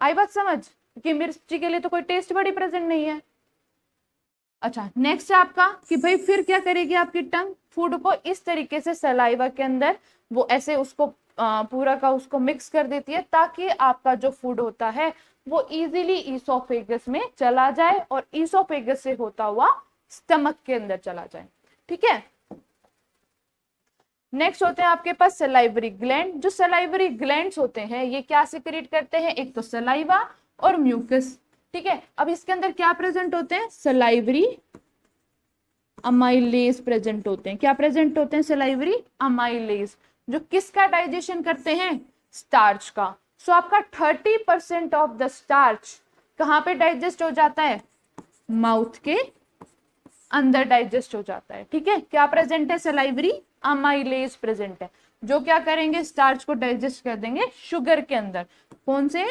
आई बात समझ कि मिर्ची के लिए तो कोई टेस्ट बड़ी प्रेजेंट नहीं है। अच्छा, नेक्स्ट है आपका कि भाई फिर क्या करेगी आपकी टंग, फूड को इस तरीके से सलाइवा के अंदर वो ऐसे उसको पूरा का उसको मिक्स कर देती है, ताकि आपका जो फूड होता है वो इजीली ईसोफेगस में चला जाए और ईसोफेगस से होता हुआ स्टमक के अंदर चला जाए। ठीक है, नेक्स्ट होते हैं आपके पास सलाइवरी ग्लैंड। जो सलाइवरी ग्लैंड्स होते हैं ये क्या सिक्रीट करते हैं, एक तो सलाइवा और म्यूकस। ठीक है, अब इसके अंदर क्या प्रेजेंट होते हैं, सलाइवरी अमाइलेज प्रेजेंट होते हैं। क्या प्रेजेंट होते हैं, सलाइवरी अमाइलेज, जो किसका डाइजेशन करते हैं, स्टार्च का। सो आपका 30% ऑफ द स्टार्च कहां पे डाइजेस्ट हो जाता है, माउथ के अंदर डाइजेस्ट हो जाता है। ठीक है, क्या प्रेजेंट है, सलाइवरी अमाइलेज प्रेजेंट है, जो क्या करेंगे, स्टार्च को डाइजेस्ट कर देंगे शुगर के अंदर, कौन से,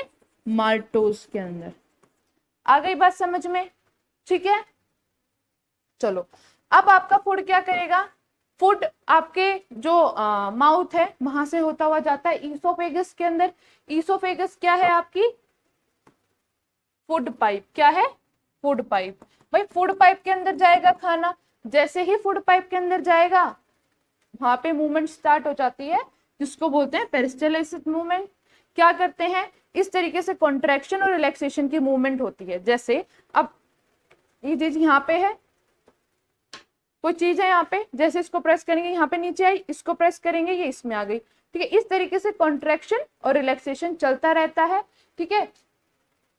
माल्टोज के अंदर। आ गई बात समझ में। ठीक है, चलो अब आपका फूड क्या करेगा, फूड आपके जो माउथ है वहां से होता हुआ जाता है ईसोफेगस के अंदर। ईसोफेगस क्या है आपकी, फूड पाइप। क्या है, फूड पाइप। भाई फूड पाइप के अंदर जाएगा खाना, जैसे ही फूड पाइप के अंदर जाएगा वहां पे मूवमेंट स्टार्ट हो जाती है, जिसको बोलते हैं पेरिस्टालसिस मूवमेंट। क्या करते हैं, इस तरीके से कॉन्ट्रैक्शन और रिलैक्सेशन की मूवमेंट होती है। जैसे अब ये चीज यहाँ पे है, कोई चीज है यहाँ पे, जैसे इसको प्रेस करेंगे यहाँ पे नीचे आई, इसको प्रेस करेंगे ये इसमें आ गई। ठीक है। इस तरीके से कॉन्ट्रैक्शन और रिलैक्सेशन चलता रहता है, ठीक है,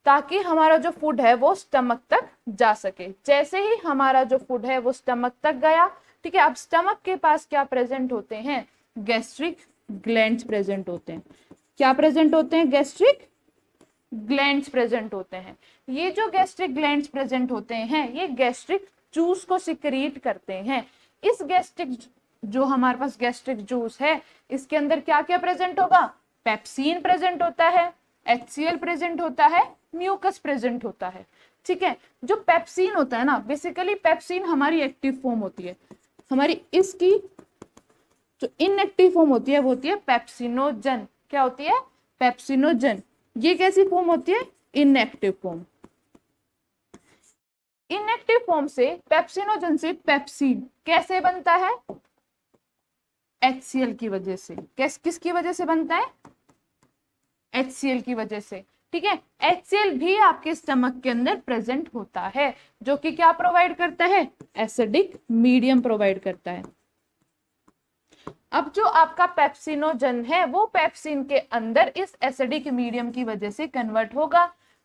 ताकि हमारा जो फूड है वो स्टमक तक जा सके। जैसे ही हमारा जो फूड है वो स्टमक तक गया, ठीक है, अब स्टमक के पास क्या प्रेजेंट होते हैं, गैस्ट्रिक ग्लैंड्स प्रेजेंट होते हैं। क्या प्रेजेंट होते हैं, गैस्ट्रिक ग्लैंड्स प्रेजेंट होते हैं। ये जो गैस्ट्रिक ग्लैंड्स प्रेजेंट होते हैं ये गैस्ट्रिक जूस को सिक्रीट करते हैं। इस गैस्ट्रिक जो हमारे पास गैस्ट्रिक जूस है इसके अंदर क्या क्या प्रेजेंट होगा, पेप्सिन प्रेजेंट होता है, HCl प्रेजेंट होता है, म्यूकस प्रेजेंट होता है, ठीक है। जो पेप्सिन होता है ना, बेसिकली पेप्सिन हमारी एक्टिव फॉर्म होती है, हमारी इसकी जो इनएक्टिव फॉर्म होती है वो होती है पेप्सिनोजन। क्या होती है, पेप्सिनोजन। ये कैसी फॉर्म होती है, इनएक्टिव फॉर्म। इनएक्टिव फॉर्म से पेप्सिनोजन से पेप्सिन कैसे बनता है, HCl की वजह से। किसकी वजह से बनता है, HCl की वजह से, ठीक है। HCl भी आपके स्टमक के अंदर प्रेजेंट होता है, जो कि क्या प्रोवाइड करता है, एसिडिक मीडियम प्रोवाइड करता है। अब जो आपका पेप्सिनोजन है वो पेप्सिन के अंदर इस एसिडिक मीडियम की वजह से कन्वर्ट होगा।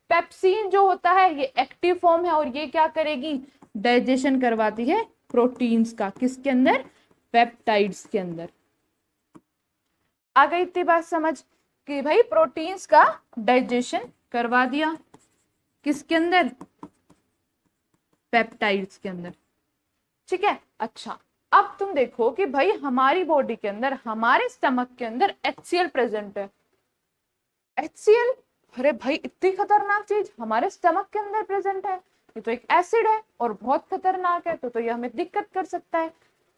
पेप्सिन जो होता है ये एक्टिव फॉर्म है और ये क्या करेगी, डाइजेशन करवाती है प्रोटीन्स का, किसके अंदर, पेप्टाइड्स के अंदर। आ गई इतनी बात समझ कि भाई प्रोटीन्स का डाइजेशन करवा दिया, किसके अंदर, पेप्टाइड्स के अंदर, ठीक है। अच्छा, अब तुम देखो कि भाई हमारी बॉडी के अंदर, हमारे स्टमक के अंदर HCl प्रेजेंट है। HCl, अरे भाई इतनी खतरनाक चीज हमारे स्टमक के अंदर प्रेजेंट है, ये तो एक एसिड है और बहुत खतरनाक है, तो ये हमें दिक्कत कर सकता है,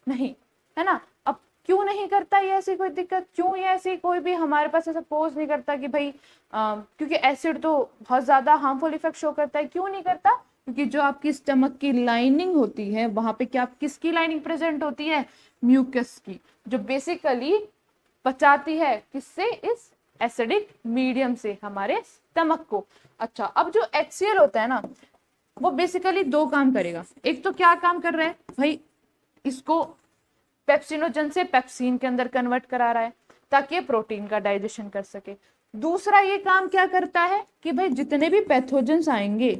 नहीं, है ना। अब क्यों नहीं करता ये ऐसी कोई दिक्कत, क्यों ये ऐसी कोई भी हमारे पास ऐसा पोज नहीं करता कि भाई क्योंकि एसिड तो बहुत ज्यादा हार्मफुल इफेक्ट शो करता है, क्यों नहीं करता, क्योंकि जो आपकी स्टमक की लाइनिंग होती है वहां पे क्या, किसकी लाइनिंग प्रेजेंट होती है, म्यूकस की, जो बेसिकली बचाती है किससे, इस एसिडिक मीडियम से हमारे स्टमक को। अच्छा, अब जो HCl होता है ना वो बेसिकली दो काम करेगा। एक तो क्या काम कर रहा है भाई, इसको पेप्सिनोजन से पेप्सिन के अंदर कन्वर्ट करा रहा है ताकि प्रोटीन का डाइजेशन कर सके। दूसरा ये काम क्या करता है कि भाई जितने भी पैथोजेंस आएंगे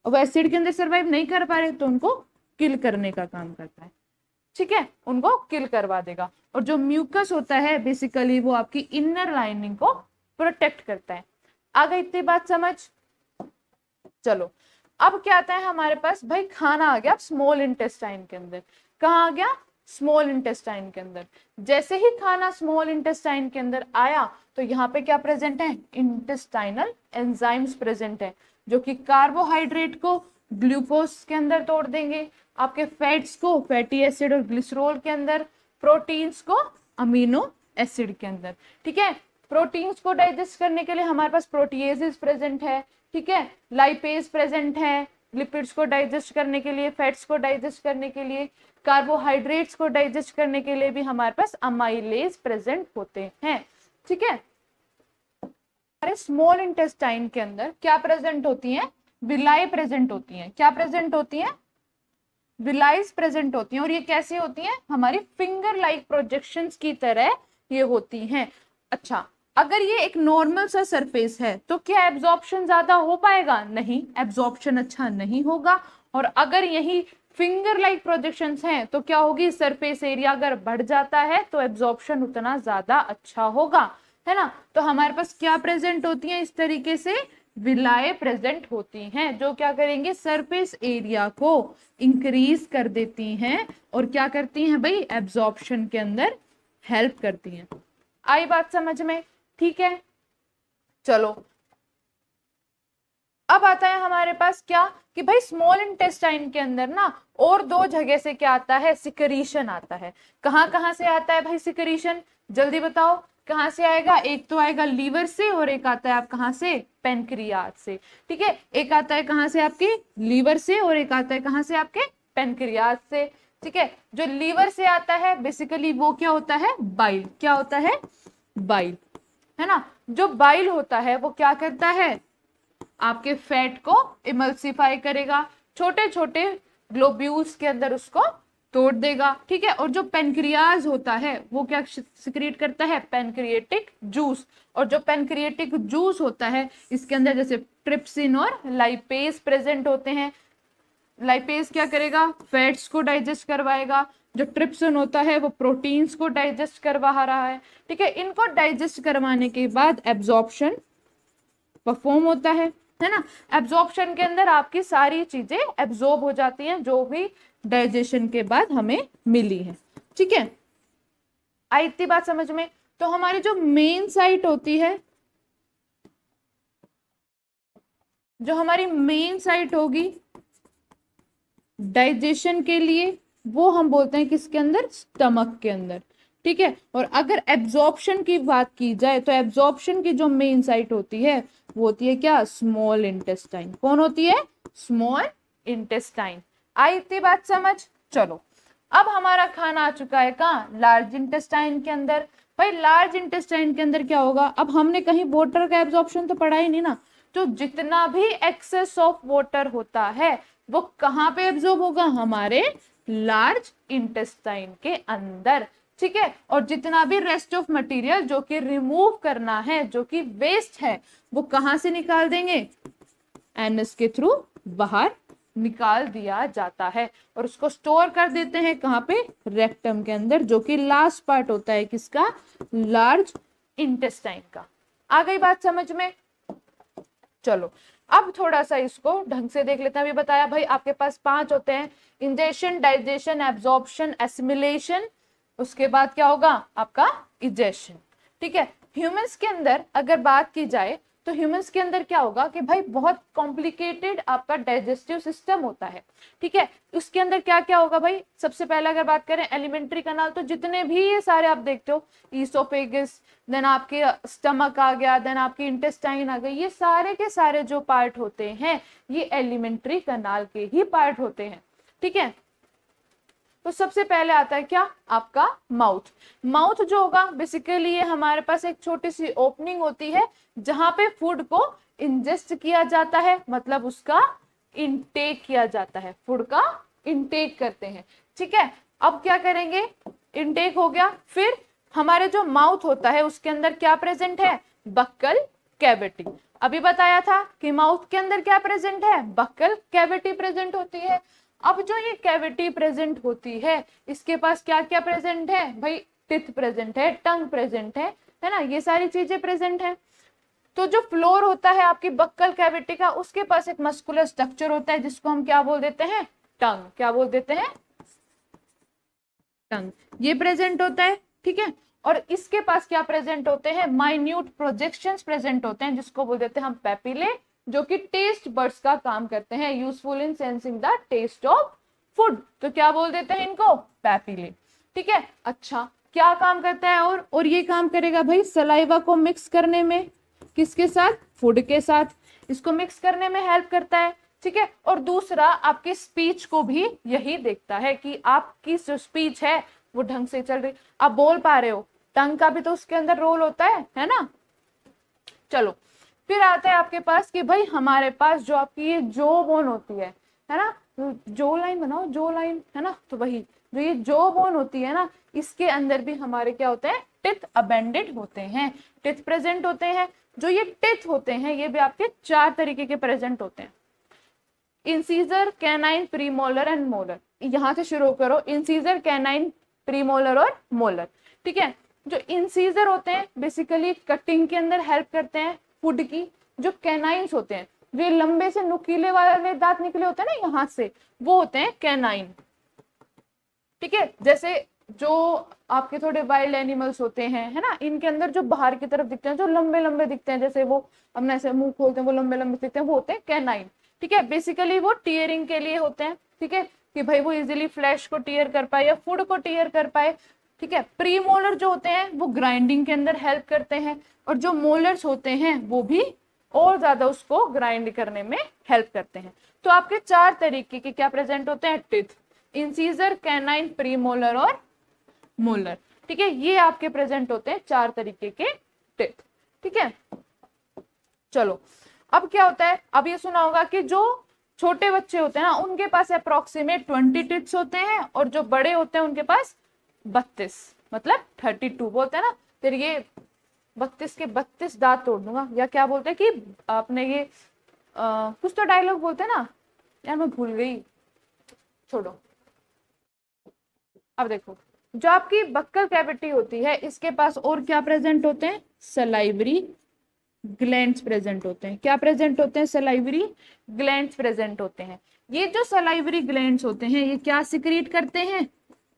वो एसिड के अंदर सरवाइव नहीं कर पा रहे तो उनको किल करने का काम करता है, ठीक है, उनको किल करवा देगा। और जो म्यूकस होता है बेसिकली वो आपकी इनर लाइनिंग को प्रोटेक्ट करता है। आ गई इतनी बात समझ, चलो अब क्या आता है हमारे पास, भाई खाना आ गया स्मॉल इंटेस्टाइन के अंदर। कहाँ आ गया, स्मॉल इंटेस्टाइन के अंदर। जैसे ही खाना स्मॉल इंटेस्टाइन के अंदर आया तो यहाँ पे क्या प्रेजेंट है, इंटेस्टाइनल एंजाइम्स प्रेजेंट है, जो कि कार्बोहाइड्रेट को ग्लूकोज के अंदर तोड़ देंगे, आपके फैट्स को फैटी एसिड और ग्लिसरॉल के अंदर, प्रोटीन्स को अमीनो एसिड के अंदर, ठीक है। प्रोटीन्स को डाइजेस्ट करने के लिए हमारे पास प्रोटीएजेस प्रेजेंट है, ठीक है, लाइपेज प्रेजेंट है, लिपिड्स को डाइजेस्ट करने के लिए, फैट्स को डाइजेस्ट करने के लिए, कार्बोहाइड्रेट्स को डाइजेस्ट करने के लिए भी हमारे पास अमाइलेज प्रेजेंट होते हैं, ठीक है। हमारे स्मॉल इंटेस्टाइन के अंदर क्या प्रेजेंट होती हैं, विलाई प्रेजेंट होती हैं। क्या प्रेजेंट होती हैं, विलाइज प्रेजेंट होती हैं। और ये कैसी होती हैं, हमारी फिंगर लाइक प्रोजेक्शंस की तरह ये होती हैं। अच्छा, अगर ये एक नॉर्मल सा सरफेस है तो क्या एब्जॉर्प्शन ज्यादा हो पाएगा, नहीं, एब्जॉर्प्शन अच्छा नहीं होगा। और अगर यही फिंगर लाइक प्रोजेक्शंस हैं तो क्या होगी, सरफेस एरिया अगर बढ़ जाता है तो एब्जॉर्प्शन उतना ज्यादा अच्छा होगा, है ना। तो हमारे पास क्या प्रेजेंट होती है, इस तरीके से विलाए प्रेजेंट होती हैं, जो क्या करेंगे, सरफेस एरिया को इंक्रीज कर देती हैं और क्या करती हैं भाई, एब्जॉर्प्शन के अंदर हेल्प करती हैं। आई बात समझ में, ठीक है। चलो अब आता है हमारे पास क्या कि भाई स्मॉल इंटेस्टाइन के अंदर ना और दो जगह से क्या आता है, सिक्रीशन आता है। कहां कहां से आता है भाई सिक्रीशन, जल्दी बताओ कहां से आएगा। एक तो आएगा लीवर से और एक आता है आप कहां से, पेनक्रियाज से, ठीक है। एक आता है कहां से, आपके लीवर से, और एक आता है कहां से, आपके पेनक्रियाज से, ठीक है। जो लीवर से आता है बेसिकली वो क्या होता है, बाइल। क्या होता है, बाइल, है ना। जो बाइल होता है वो क्या करता है, आपके फैट को इमल्सिफाई करेगा, छोटे छोटे ग्लोब्यूल्स के अंदर उसको तोड़ देगा, ठीक है। और जो पेनक्रियाज होता है वो क्या सिक्रीट करता है, पेनक्रिएटिक जूस। और जो पेनक्रिएटिक जूस होता है इसके अंदर जैसे ट्रिप्सिन और लाइपेज प्रेजेंट होते हैं। लाइपेज क्या करेगा, फैट्स को डाइजेस्ट करवाएगा। जो ट्रिप्सिन होता है वो प्रोटीन्स को डाइजेस्ट करवा रहा है, ठीक है। इनको डाइजेस्ट करवाने के बाद एब्जॉर्प्शन परफॉर्म होता है ना। एब्जॉर्प्शन के अंदर आपकी सारी चीजें एब्जॉर्ब हो जाती हैं जो भी डाइजेशन के बाद हमें मिली है, ठीक है। आई इतनी बात समझ में। तो हमारी जो मेन साइट होती है, जो हमारी मेन साइट होगी डाइजेशन के लिए, वो हम बोलते हैं किसके अंदर, स्टमक के अंदर, ठीक है। और अगर एब्जॉर्प्शन की बात की जाए तो एब्जॉर्प्शन की जो मेन साइट होती है वो होती है क्या, स्मॉल इंटेस्टाइन। कौन होती है, स्मॉल इंटेस्टाइन। आई इतनी बात समझ। चलो अब हमारा खाना आ चुका है कहाँ, लार्ज इंटेस्टाइन के अंदर। भाई लार्ज इंटेस्टाइन के अंदर क्या होगा, अब हमने कहीं वाटर का एब्जॉर्प्शन तो पढ़ा ही नहीं ना। तो जितना भी एक्सेस ऑफ वाटर होता है वो कहाँ पे एब्जॉर्ब होगा, हमारे लार्ज इंटेस्टाइन के अंदर, ठीक है। और जितना भी रेस्ट ऑफ मटेरियल जो कि रिमूव करना है, जो कि वेस्ट है, वो कहां से निकाल देंगे, एनस के थ्रू बाहर निकाल दिया जाता है। और उसको स्टोर कर देते हैं कहां पे, रेक्टम के अंदर, जो कि लास्ट पार्ट होता है किसका, लार्ज इंटेस्टाइन का। आ गई बात समझ में। चलो अब थोड़ा सा इसको ढंग से देख लेते हैं। अभी बताया भाई आपके पास 5 होते हैं, इंजेशन, डाइजेशन, एब्जॉर्प्शन, एसिमिलेशन, उसके बाद क्या होगा आपका इजेशन, ठीक है। ह्यूमंस के अंदर अगर बात की जाए तो ह्यूमंस के अंदर क्या होगा कि भाई बहुत कॉम्प्लिकेटेड आपका डाइजेस्टिव सिस्टम होता है, ठीक है। उसके अंदर क्या क्या होगा भाई, सबसे पहले अगर बात करें एलिमेंट्री कनाल, तो जितने भी ये सारे आप देखते हो, ईसोफेगस, देन आपके स्टमक आ गया, देन आपकी इंटेस्टाइन आ गई, ये सारे के सारे जो पार्ट होते हैं ये एलिमेंट्री कनाल के ही पार्ट होते हैं, ठीक है। तो सबसे पहले आता है क्या, आपका माउथ। माउथ जो होगा बेसिकली ये हमारे पास एक छोटी सी ओपनिंग होती है जहां पे फूड को इंजेस्ट किया जाता है, मतलब उसका इनटेक किया जाता है, फूड का इनटेक करते हैं, ठीक है। अब क्या करेंगे, इनटेक हो गया, फिर हमारे जो माउथ होता है उसके अंदर क्या प्रेजेंट है, बक्कल कैविटी। अभी बताया था कि माउथ के अंदर क्या प्रेजेंट है, बक्कल कैविटी प्रेजेंट होती है। अब जो ये कैविटी प्रेजेंट होती है इसके पास क्या क्या प्रेजेंट है भाई, टिथ प्रेजेंट है, टंग प्रेजेंट है ना, ये सारी चीजें प्रेजेंट है। तो जो फ्लोर होता है आपकी बक्कल कैविटी का, उसके पास एक मस्कुलर स्ट्रक्चर होता है जिसको हम क्या बोल देते हैं, टंग। क्या बोल देते हैं, टंग, ये प्रेजेंट होता है, ठीक है। और इसके पास क्या प्रेजेंट होते हैं, माइन्यूट प्रोजेक्शंस प्रेजेंट होते हैं जिसको बोल देते हैं हम पैपिले, जो कि टेस्ट बड्स का काम करते हैं, useful in sensing the taste of food. तो क्या बोल देते हैं इनको, पैपिले, ठीक है। अच्छा क्या काम करता है, और ये काम करेगा भाई सलाइवा को मिक्स करने में, किसके साथ, फूड के साथ, इसको मिक्स करने में हेल्प करता है, ठीक है। और दूसरा आपकी स्पीच को भी यही देखता है कि आपकी जो स्पीच है वो ढंग से चल रही, आप बोल पा रहे हो, टंग का भी तो उसके अंदर रोल होता है ना। चलो फिर आता है आपके पास कि भाई हमारे पास जो आपकी ये जो बोन होती है ना, जो लाइन बनाओ, जो लाइन है ना, तो वही जो ये जो बोन होती है ना, इसके अंदर भी हमारे क्या होते हैं, टिथ अबेंडेड होते हैं, टिथ प्रेजेंट होते हैं। जो ये टिथ होते हैं ये भी आपके 4 तरीके के प्रेजेंट होते हैं, incisor, canine, premolar and molar. यहां से शुरू करो, इंसीजर, कैनाइन, प्रीमोलर और मोलर, ठीक है। जो इंसीजर होते हैं बेसिकली कटिंग के अंदर हेल्प करते हैं फूड की। जो कैनाइन्स होते हैं, जो लंबे से नुकीले वाले दांत निकले होते हैं ना यहाँ से, वो होते हैं कैनाइन, ठीक है। जैसे जो आपके थोड़े वाइल्ड एनिमल्स होते हैं है ना, इनके अंदर जो बाहर की तरफ दिखते हैं, जो लंबे लंबे दिखते हैं, जैसे वो हमने ऐसे मुंह खोलते हैं वो लंबे लंबे दिखते हैं, वो होते हैं कैनाइन, ठीक है। बेसिकली वो टीयरिंग के लिए होते हैं, ठीक है, कि भाई वो इजिली फ्लैश को टीयर कर पाए या फूड को टीयर कर पाए, ठीक है। प्रीमोलर जो होते हैं वो ग्राइंडिंग के अंदर हेल्प करते हैं, और जो मोलर्स होते हैं वो भी और ज्यादा उसको ग्राइंड करने में हेल्प करते हैं। तो आपके 4 तरीके के क्या प्रेजेंट होते हैं, टिथ, इंसीजर, कैनाइन, प्रीमोलर और मोलर, ठीक है। ये आपके प्रेजेंट होते हैं 4 तरीके के टिथ, ठीक है। चलो अब क्या होता है, अब ये सुना होगा कि जो छोटे बच्चे होते हैं ना उनके पास अप्रोक्सीमेट 20 टिट्स होते हैं, और जो बड़े होते हैं उनके पास 32, मतलब 32 बोलते हैं ना। फिर ये 32 के 32 दांत तोड़ दूंगा, या क्या बोलते हैं कि आपने ये कुछ तो डायलॉग बोलते हैं ना यार, मैं भूल गई, छोड़ो। अब देखो, जो आपकी बक्कल कैविटी होती है इसके पास और क्या प्रेजेंट होते हैं, सलाइवरी ग्लैंड्स प्रेजेंट होते हैं। क्या प्रेजेंट होते हैं, सलाइवरी ग्लैंड्स प्रेजेंट होते हैं। ये जो सलाइवरी ग्लैंड्स होते हैं ये क्या सिक्रीट करते हैं,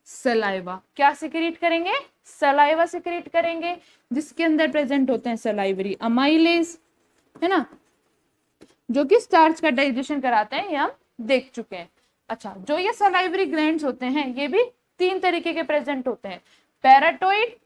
सलाइवा। क्या सिक्रीट करेंगे, सलाइवा सिक्रीट करेंगे, जिसके अंदर प्रेजेंट होते हैं सलाइवरी अमाइलेज, है ना, जो कि स्टार्च का डाइजेशन कराते हैं, ये हम देख चुके हैं। अच्छा, जो ये सलाइवरी ग्लैंड्स होते हैं ये भी 3 तरीके के प्रेजेंट होते हैं, पैराटोइड,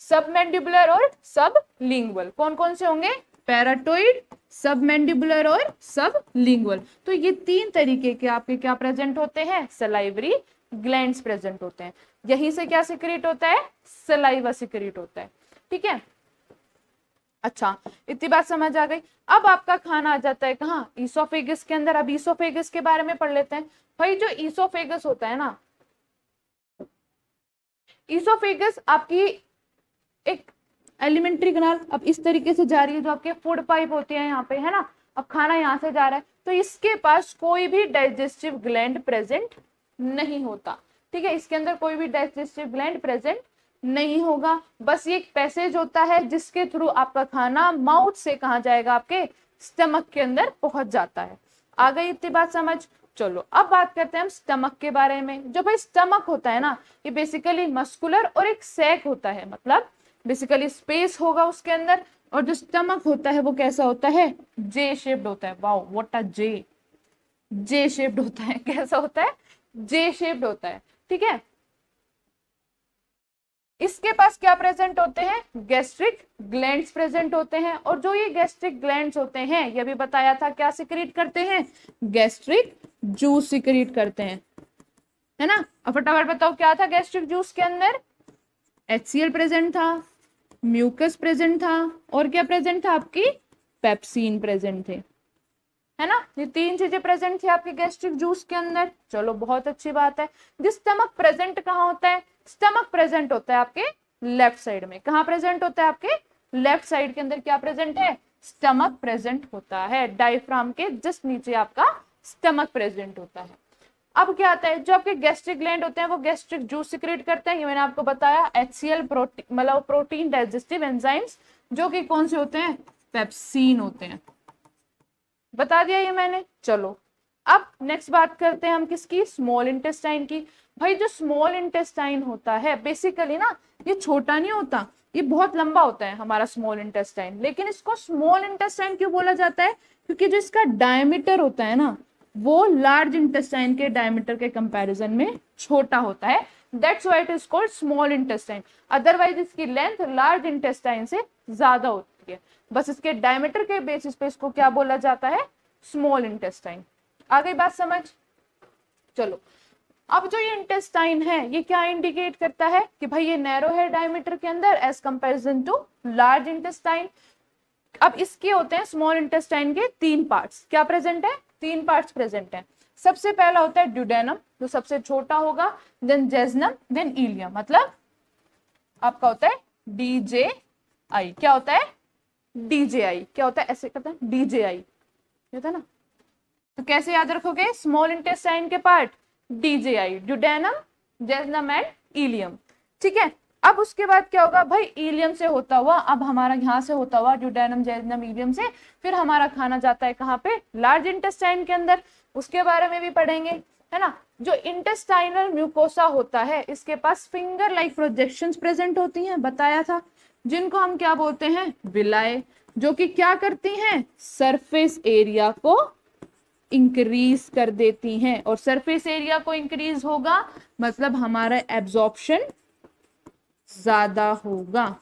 सबमैंडिबुलर और सबलिंगुअल। कौन कौन से होंगे, पैराटोइड, सबमैंडिबुलर और सबलिंगुअल। तो ये 3 तरीके के आपके क्या प्रेजेंट होते हैं, सलाइवरी ग्लैंड्स प्रेजेंट होते हैं। यहीं से क्या सिक्रीट होता है, सलाइवा सिक्रीट होता है। ठीक है, अच्छा इतनी बात समझ आ गई। अब आपका खाना आ जाता है कहाँ, ईसोफेगस के अंदर। अब ईसोफेगस के बारे में पढ़ लेते हैं। भाई जो ईसोफेगस होता है ना, ईसोफेगस आपकी एक एलिमेंट्री कनाल अब इस तरीके से जा रही है, जो आपके फूड पाइप होती है यहाँ पे, है ना। अब खाना यहाँ से जा रहा है, तो इसके पास कोई भी डाइजेस्टिव ग्लैंड प्रेजेंट नहीं होता। ठीक है, इसके अंदर कोई भी डाइजेस्टिव ग्लैंड प्रेजेंट नहीं होगा। बस ये एक पैसेज होता है जिसके थ्रू आपका खाना माउथ से कहाँ जाएगा, आपके स्टमक के अंदर पहुंच जाता है। आ गई इतनी बात समझ। चलो अब बात करते हैं हम स्टमक के बारे में। जो भाई स्टमक होता है ना, ये बेसिकली मस्कुलर और एक सैक होता है, मतलब बेसिकली स्पेस होगा उसके अंदर। और जो स्टमक होता है वो कैसा होता है, जे शेप्ड होता है। Wow what a J, J shaped होता है। कैसा होता है, जे शेप्ड होता है। ठीक है, इसके पास क्या प्रेजेंट होते हैं, गैस्ट्रिक ग्लैंड्स प्रेजेंट होते हैं। और जो ये गैस्ट्रिक ग्लैंड्स होते हैं ये भी बताया था क्या सिक्रीट करते हैं, गैस्ट्रिक जूस सिक्रीट करते हैं, है ना। अब फटाफट बताओ क्या था गैस्ट्रिक जूस के अंदर, HCl प्रेजेंट था, म्यूकस प्रेजेंट था, और क्या प्रेजेंट था, आपकी पेप्सिन प्रेजेंट थे, है ना। ये 3 चीजें प्रेजेंट थी आपके गैस्ट्रिक जूस के अंदर। चलो बहुत अच्छी बात है। जिस स्टमक प्रेजेंट कहाँ होता है, स्टमक प्रेजेंट होता है आपके लेफ्ट साइड में। कहाँ प्रेजेंट होता है, आपके लेफ्ट साइड के अंदर क्या प्रेजेंट है, स्टमक प्रेजेंट होता है। डायफ्राम के जस्ट नीचे आपका स्टमक प्रेजेंट होता है। अब क्या आता है, जो आपके गैस्ट्रिक ग्लैंड होते हैं वो गैस्ट्रिक जूस सिक्रेट करते हैं। ये मैंने आपको बताया, HCl प्रोटीन मतलब प्रोटीन डाइजेस्टिव एंजाइम्स, जो कि कौन से होते हैं, पेप्सिन होते हैं। बता दिया ये मैंने। चलो अब नेक्स्ट बात करते हैं हम किसकी, स्मॉल इंटेस्टाइन की। भाई जो स्मॉल इंटेस्टाइन होता है बेसिकली ना, ये छोटा नहीं होता, ये बहुत लंबा होता है हमारा स्मॉल इंटेस्टाइन। लेकिन इसको स्मॉल इंटेस्टाइन क्यों बोला जाता है, क्योंकि जो इसका डायमीटर होता है ना वो लार्ज इंटेस्टाइन के डायमीटर के कंपैरिजन में छोटा होता है। That's why it is called small intestine. Otherwise इसकी लेंथ लार्ज इंटेस्टाइन से ज्यादा होती है। बस इसके डायमीटर के बेसिस पे इसको क्या बोला जाता है, स्मॉल इंटेस्टाइन। आ गई बात समझ। चलो अब जो ये इंटेस्टाइन है ये क्या इंडिकेट करता है कि भाई ये नैरो है डायमीटर के अंदर as comparison to large intestine. अब इसके होते हैं स्मॉल इंटेस्टाइन के 3 पार्ट्स। क्या प्रेजेंट है, 3 पार्ट्स प्रेजेंट है। सबसे पहला होता है ड्यूडेनम, जो सबसे छोटा होगा, देन जेजनम, देन इलियम। मतलब आपका होता है DJI। क्या होता है, DJI। क्या होता है, ऐसे करता है DJI, होता है ना। तो कैसे याद रखोगे, स्मॉल इंटेस्टाइन के part DJI, duodenum, jejunum and ileum. ठीक है, अब उसके बाद क्या होगा भाई, इलियम से होता हुआ, अब हमारा यहाँ से होता हुआ ड्यूडेनम, जेजनम, इलियम से फिर हमारा खाना जाता है कहाँ पे, लार्ज इंटेस्टाइन के अंदर। उसके बारे में भी पढ़ेंगे, है ना। जो इंटेस्टाइनल म्यूकोसा होता है इसके पास फिंगर लाइक प्रोजेक्शंस प्रेजेंट होती हैं, बताया था, जिनको हम क्या बोलते हैं, विलाय, जो कि क्या करती हैं, सरफेस एरिया को इंक्रीज कर देती हैं। और सरफेस एरिया को इंक्रीज होगा मतलब हमारा एब्जॉर्प्शन ज्यादा होगा।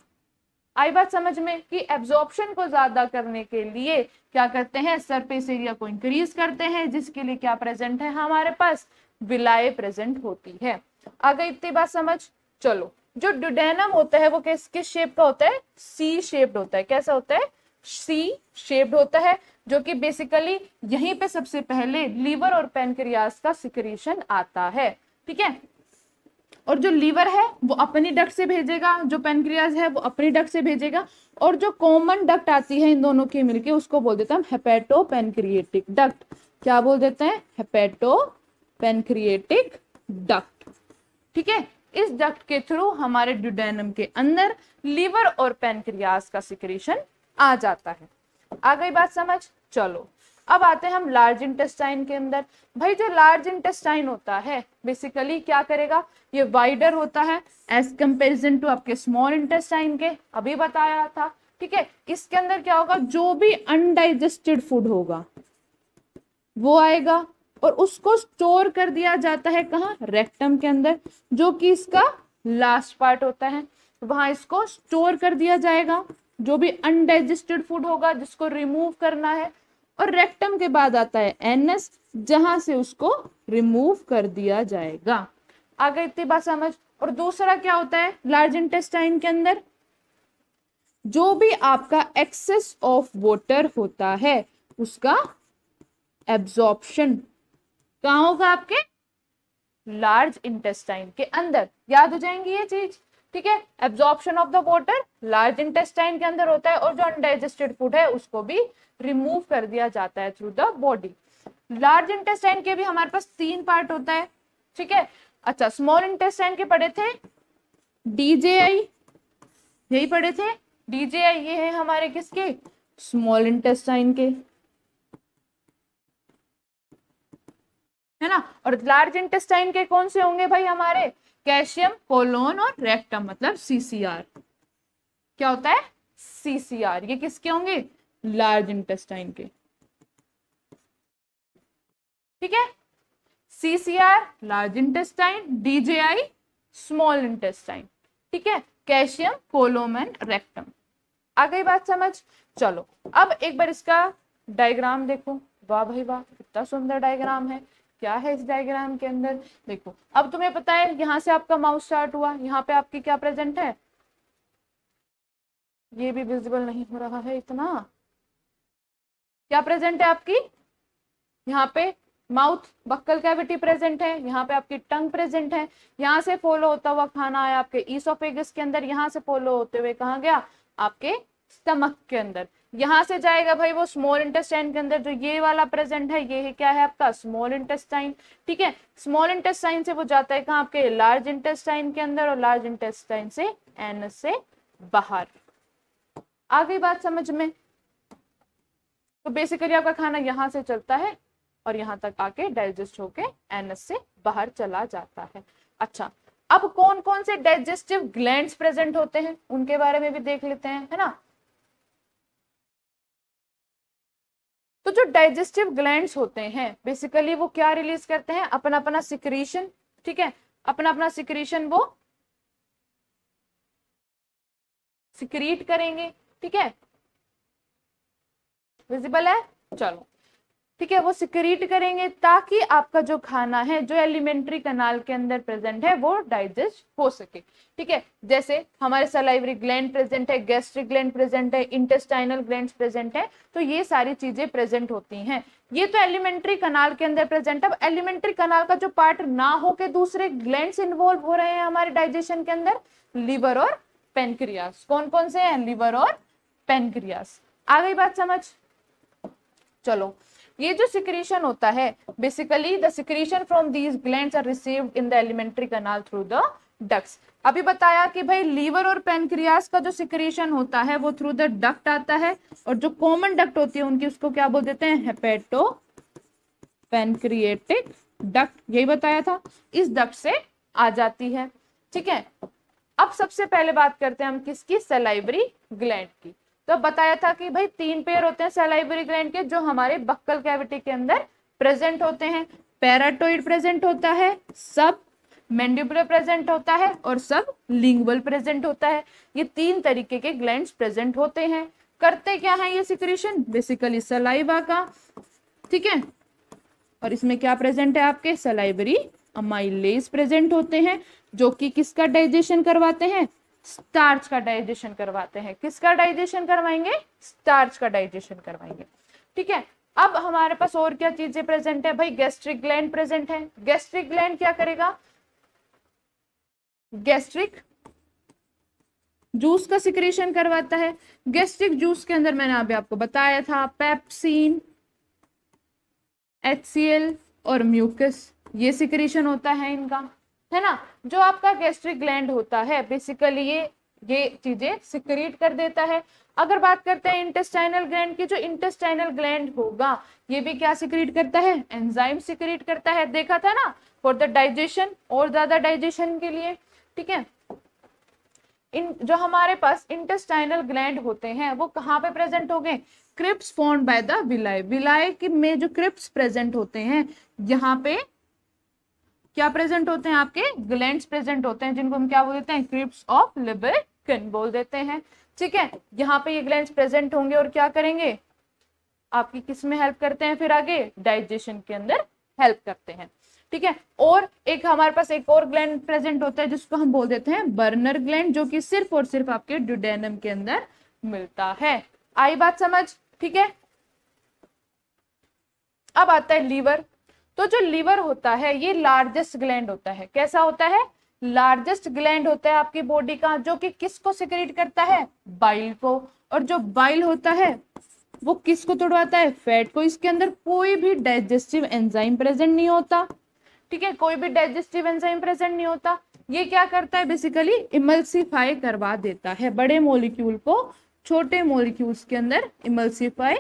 आई बात समझ में कि एब्जॉर्प्शन को ज्यादा करने के लिए क्या करते हैं, सरफेस एरिया को इंक्रीज करते हैं, जिसके लिए क्या प्रेजेंट है, हमारे पास विलाय प्रेजेंट होती है। आ गई इतनी बात समझ। चलो जो ड्यूडेनम होता है वो किस शेप का होता है, C शेप्ड होता है। कैसा होता है, सी शेप्ड होता है, जो कि बेसिकली यहीं पे सबसे पहले लीवर और पैनक्रियास का सिक्रीशन आता है। ठीक है, और जो लीवर है वो अपनी डक्ट से भेजेगा, जो पैनक्रियाज है वो अपनी डक्ट से भेजेगा, और जो कॉमन डक्ट आती है इन दोनों की मिलके उसको बोल देते हैं हेपेटो पैनक्रिएटिक डक्ट। क्या बोल देते हैं? Hepato pancreatic duct. ठीक है, इस डक्ट के थ्रू हमारे ड्यूडेनम के अंदर लीवर और पैनक्रियास का सिक्रीशन आ जाता है। आ गई बात समझ? चलो अब आते हैं हम लार्ज इंटेस्टाइन के अंदर। भाई जो लार्ज इंटेस्टाइन होता है बेसिकली क्या करेगा, ये वाइडर होता है एज कंपेरिजन टू आपके स्मॉल इंटेस्टाइन के, अभी बताया था। ठीक है, इसके अंदर क्या होगा, जो भी अनडाइजेस्टेड फूड होगा वो आएगा और उसको स्टोर कर दिया जाता है कहाँ? रेक्टम के अंदर, जो कि इसका लास्ट पार्ट होता है, वहां इसको स्टोर कर दिया जाएगा, जो भी अनडाइजेस्टेड फूड होगा जिसको रिमूव करना है। और रेक्टम के बाद आता है एनएस, जहां से उसको रिमूव कर दिया जाएगा। आ गई इतनी बात समझ? और दूसरा क्या होता है लार्ज इंटेस्टाइन के अंदर, जो भी आपका एक्सेस ऑफ वाटर होता है उसका एब्जॉर्प्शन कहाँ होगा? आपके लार्ज इंटेस्टाइन के अंदर। याद हो जाएंगी ये चीज। ठीक है, absorption of the water large intestine के अंदर होता है, और जो अनडाइजेस्टेड फूड है उसको भी रिमूव कर दिया जाता है through the body. Large intestine के भी हमारे पास 3 पार्ट होता है। ठीक है, अच्छा स्मॉल इंटेस्टाइन के पढ़े थे डीजेआई, यही पढ़े थे डीजेआई, ये है हमारे किसके? स्मॉल इंटेस्टाइन के, है ना। और लार्ज इंटेस्टाइन के कौन से होंगे भाई? हमारे कैल्शियम, कोलोन और रेक्टम, मतलब सीसीआर। क्या होता है? सीसीआर। ये किसके होंगे? लार्ज इंटेस्टाइन के। ठीक है, CCR large intestine, DJI small intestine. ठीक है, कैल्शियम, कोलोन एंड रेक्टम। आ गई बात समझ? चलो अब एक बार इसका डायग्राम देखो। वाह भाई वाह, कितना सुंदर डायग्राम है। क्या है इस डायग्राम के अंदर? देखो अब तुम्हें पता है यहां से आपका माउस स्टार्ट हुआ, यहाँ पे आपकी क्या प्रेजेंट है? ये भी विजिबल नहीं हो रहा है इतना। क्या प्रेजेंट है आपकी? यहाँ पे माउथ बक्कल कैविटी प्रेजेंट है, यहाँ पे आपकी टंग प्रेजेंट है, यहाँ से फॉलो होता हुआ खाना आया आपके ईसोफेगस के अंदर, यहाँ से फॉलो होते हुए कहाँ गया? आपके स्टमक के अंदर, यहाँ से जाएगा भाई वो स्मॉल इंटेस्टाइन के अंदर। जो ये वाला प्रेजेंट है ये है क्या है आपका? Small intestine. ठीक है, स्मॉल इंटेस्टाइन से वो जाता है कहाँ? आपके लार्ज इंटेस्टाइन के अंदर, और लार्ज इंटेस्टाइन से एनस से बाहर। आ गई बात समझ में? तो बेसिकली आपका खाना यहाँ से चलता है और यहाँ तक आके डाइजेस्ट होके एनस से बाहर चला जाता है। अच्छा, अब कौन कौन से डाइजेस्टिव ग्लैंड्स प्रेजेंट होते हैं उनके बारे में भी देख लेते हैं, है ना। तो जो डाइजेस्टिव ग्लैंड्स होते हैं बेसिकली वो क्या रिलीज करते हैं? अपना अपना सिक्रीशन। ठीक है, अपना अपना सिक्रीशन वो सिक्रीट करेंगे। ठीक है, विजिबल है? चलो ठीक है, वो सिक्रीट करेंगे ताकि आपका जो खाना है जो एलिमेंट्री कनाल के अंदर प्रेजेंट है वो डाइजेस्ट हो सके। ठीक है, जैसे हमारे सलाइवरी ग्लैंड प्रेजेंट है, गैस्ट्रिक ग्लैंड प्रेजेंट है, इंटेस्टाइनल ग्लैंड्स प्रेजेंट है, तो ये सारी चीजें प्रेजेंट होती हैं। ये तो एलिमेंट्री कनाल के अंदर प्रेजेंट है। अब एलिमेंट्री कनाल का जो पार्ट ना हो के दूसरे ग्लैंड्स इन्वॉल्व हो रहे हैं हमारे डाइजेशन के अंदर, लीवर और पेनक्रियास। कौन कौन से हैं? लीवर और पेनक्रियास। आ गई बात समझ? चलो, ये जो सिक्रीशन होता है basically the secretion from these glands are received in the alimentary canal through the ducts. अभी बताया कि भाई लीवर और पेनक्रियास का जो सिक्रीशन होता है वो थ्रू द डक्ट आता है, और जो कॉमन डक्ट होती है उनकी उसको क्या बोल देते हैं? Hepato pancreatic duct. यही बताया था, इस डक्ट से आ जाती है। ठीक है, अब सबसे पहले बात करते हैं हम किसकी? सलाइवरी ग्लैंड की। तो बताया था कि भाई 3 पेयर होते हैं सलाइवरी ग्लैंड के जो हमारे बक्कल कैविटी के अंदर प्रेजेंट होते हैं। पैराटोइड प्रेजेंट होता है, सब मैंडिबुलर प्रेजेंट होता है, और सब लिंगुअल प्रेजेंट होता है। ये 3 तरीके के ग्लैंड्स प्रेजेंट होते हैं। करते क्या है ये सिक्रीशन? बेसिकली सलाइवा का। ठीक है, और इसमें क्या प्रेजेंट है? आपके सलाइवरी अमाइलेज प्रेजेंट होते हैं, जो कि किसका डाइजेशन करवाते हैं? स्टार्च का डाइजेशन करवाते हैं। किसका डाइजेशन करवाएंगे? स्टार्च का डाइजेशन करवाएंगे। ठीक है, अब हमारे पास और क्या चीजें प्रेजेंट है भाई? गैस्ट्रिक ग्लैंड प्रेजेंट है। गैस्ट्रिक ग्लैंड क्या करेगा? गैस्ट्रिक जूस का सिक्रेशन करवाता है। गैस्ट्रिक जूस के अंदर मैंने अभी आपको बताया था पेप्सिन, HCl और म्यूकस, ये सिक्रेशन होता है इनका, है ना। जो आपका गैस्ट्रिक ग्लैंड होता है बेसिकली ये चीजें सिक्रेट कर देता है। अगर बात करते हैं इंटेस्टाइनल ग्लैंड की, जो इंटेस्टाइनल ग्लैंड होगा ये भी क्या सिक्रेट करता है? एंजाइम सिक्रेट करता है। देखा था ना, फॉर द डाइजेशन, और ज्यादा डाइजेशन के लिए। ठीक है, इन जो हमारे पास इंटेस्टाइनल ग्लैंड होते हैं वो कहाँ पे प्रेजेंट हो गए? Crypts formed by the villi. Villi में जो क्रिप्स प्रेजेंट होते हैं, यहाँ पे क्या प्रेजेंट होते हैं? आपके ग्लैंड्स प्रेजेंट होते हैं, जिनको हम क्या बोल देते हैं? क्रिप्स ऑफ लिबर्कन बोल देते हैं। ठीक है, यहाँ पे ये ग्लैंड्स प्रेजेंट होंगे और क्या करेंगे? आपकी किस में हेल्प करते हैं? फिर आगे डाइजेशन के अंदर हेल्प करते हैं। ठीक है, और एक हमारे पास एक और ग्लैंड प्रेजेंट होता है जिसको हम बोल देते हैं बर्नर ग्लैंड, जो कि सिर्फ और सिर्फ आपके ड्यूडेनम के अंदर मिलता है। आई बात समझ? ठीक है, अब आता है लीवर। तो जो लीवर होता है ये लार्जेस्ट ग्लैंड होता है। कैसा होता है? लार्जेस्ट ग्लैंड होता है आपकी बॉडी का, जो कि किसको सिक्रेट करता है? बाइल को। और जो बाइल होता है वो किसको तोड़वाता है? फैट को। इसके अंदर कोई भी डाइजेस्टिव एंजाइम प्रेजेंट नहीं होता। ठीक है, कोई भी डाइजेस्टिव एंजाइम प्रेजेंट नहीं होता। ये क्या करता है? बेसिकली इमल्सिफाई करवा देता है, बड़े मॉलिक्यूल को छोटे मॉलिक्यूल्स के अंदर इमल्सिफाई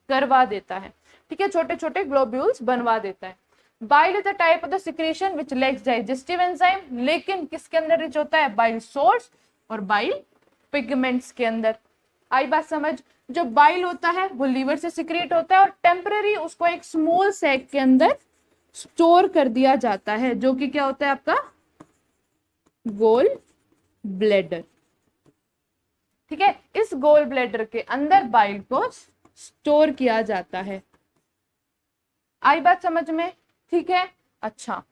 करवा देता है। ठीक है, छोटे छोटे ग्लोब्यूल्स बनवा देता है। Bile is the type of the secretion which lakhs digestive enzyme, लेकिन किसके अंदर रिच होता है? बाइल सोल्ट्स और बाइल पिगमेंट्स के अंदर। आई बात समझ? जो बाइल होता है वो लीवर से सिक्रेट होता है और टेम्पररी उसको एक स्मॉल सैक के अंदर स्टोर कर दिया जाता है, जो कि क्या होता है? आपका गोल ब्लैडर। ठीक है, इस गोल ब्लैडर के अंदर बाइल को स्टोर किया जाता है। आई बात समझ में? ठीक है, अच्छा,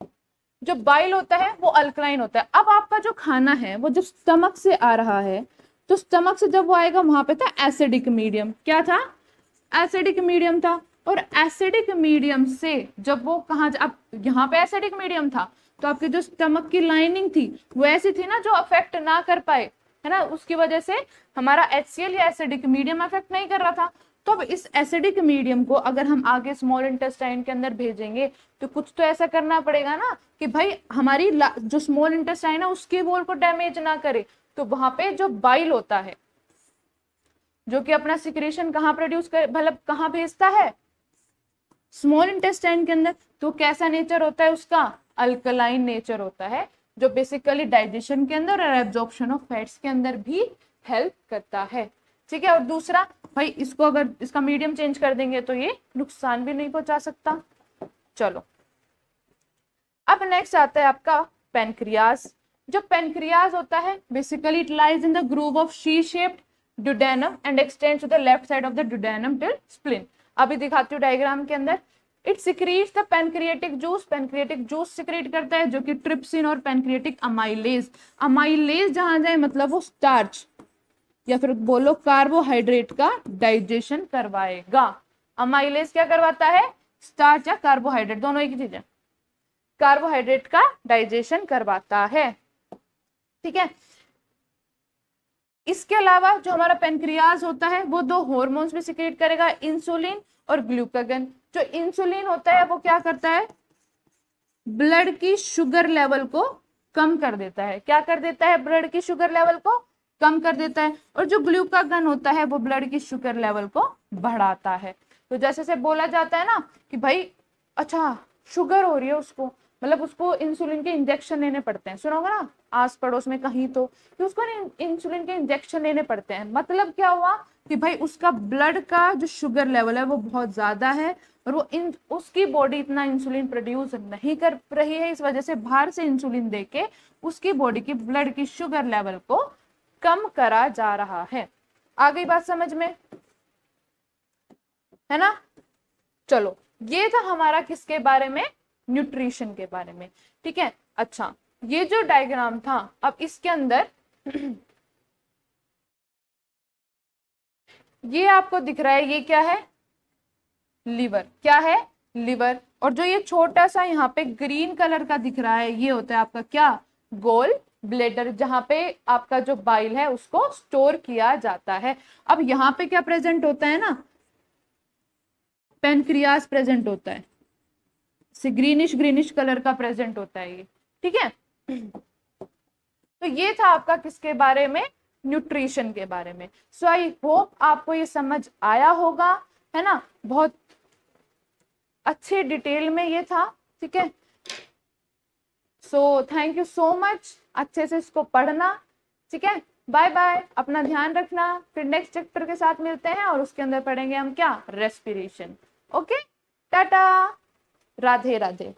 जो बाइल होता है वो अल्कलाइन होता है। अब आपका जो खाना है वो जब स्टमक से आ रहा है, तो स्टमक से जब वो आएगा वहां पे था एसिडिक मीडियम। क्या था? एसिडिक मीडियम था। और एसिडिक मीडियम से जब वो कहाँ, अब यहाँ पे एसिडिक मीडियम था तो आपकी जो स्टमक की लाइनिंग थी वो ऐसी थी ना जो अफेक्ट ना कर पाए, है ना, उसकी वजह से हमारा HCl या एसिडिक मीडियम अफेक्ट नहीं कर रहा था। तो अब इस एसिडिक मीडियम को अगर हम आगे स्मॉल इंटेस्टाइन के अंदर भेजेंगे तो कुछ तो ऐसा करना पड़ेगा ना कि भाई हमारी जो स्मॉल इंटेस्टाइन है उसके वॉल को डैमेज ना करे। तो वहां पे जो बाइल होता है जो कि अपना सिक्रेशन कहाँ प्रोड्यूस कर, मतलब कहाँ भेजता है? स्मॉल इंटेस्टाइन के अंदर। तो कैसा नेचर होता है उसका? अल्कलाइन नेचर होता है, जो बेसिकली डाइजेशन के अंदर और एब्जॉर्प्शन ऑफ फैट्स के अंदर भी हेल्प करता है। ठीक है, और दूसरा भाई इसको अगर इसका मीडियम चेंज कर देंगे तो ये नुकसान भी नहीं पहुंचा सकता। चलो, अब नेक्स्ट आता है आपका पेनक्रियाज। जो पेनक्रियाज होता है basically it lies in the groove of C shaped duodenum and extends to the left side of the duodenum till spleen. अभी दिखाती हूँ डायग्राम के अंदर। It secretes the pancreatic juice. Pancreatic juice secrete करता है जो कि ट्रिप्सिन और पेनक्रिएटिक अमाइलेज। अमाइलेज जहां जाए मतलब वो स्टार्च या फिर बोलो कार्बोहाइड्रेट का डाइजेशन करवाएगा। अमाइलेज क्या करवाता है? स्टार्च या कार्बोहाइड्रेट, दोनों एक ही चीज है। कार्बोहाइड्रेट का डाइजेशन करवाता है। ठीक है, इसके अलावा जो हमारा पेनक्रियाज होता है वो दो हार्मोन्स भी सिक्रेट करेगा, इंसुलिन और ग्लूकागन। जो इंसुलिन होता है वो क्या करता है? ब्लड की शुगर लेवल को कम कर देता है। क्या कर देता है? ब्लड की शुगर लेवल को कम कर देता है। और जो ग्लूकागन होता है वो ब्लड की शुगर लेवल को बढ़ाता है। तो जैसे से बोला जाता है ना कि भाई अच्छा शुगर हो रही है उसको, मतलब उसको इंसुलिन के इंजेक्शन लेने पड़ते हैं। सुनोगे ना आस पड़ोस में कहीं तो कि उसको इंसुलिन के इंजेक्शन लेने पड़ते हैं। मतलब क्या हुआ कि भाई उसका ब्लड का जो शुगर लेवल है वो बहुत ज्यादा है और वो उसकी बॉडी इतना इंसुलिन प्रोड्यूस नहीं कर रही है, इस वजह से बाहर से इंसुलिन देके उसकी बॉडी की ब्लड की शुगर लेवल को कम करा जा रहा है। आ गई बात समझ में? है ना। चलो, ये था हमारा किसके बारे में? न्यूट्रिशन के बारे में। ठीक है, अच्छा, ये जो डायग्राम था अब इसके अंदर ये आपको दिख रहा है, ये क्या है, लिवर, क्या है, लिवर। और जो ये छोटा सा यहाँ पे ग्रीन कलर का दिख रहा है, ये होता है आपका क्या, गोल ब्लेडर, जहां पे आपका जो बाइल है उसको स्टोर किया जाता है। अब यहाँ पे क्या प्रेजेंट होता है ना, पेनक्रियास प्रेजेंट होता है, से ग्रीनिश ग्रीनिश कलर का प्रेजेंट होता है ये, ठीक है। तो ये था आपका किसके बारे में, न्यूट्रिशन के बारे में। सो आई होप आपको ये समझ आया होगा, है ना, बहुत अच्छे डिटेल में ये था, ठीक है। So thank you so much, अच्छे से इसको पढ़ना, ठीक है। बाय बाय, अपना ध्यान रखना, फिर नेक्स्ट चैप्टर के साथ मिलते हैं और उसके अंदर पढ़ेंगे हम क्या, रेस्पिरेशन। ओके, टाटा, राधे राधे।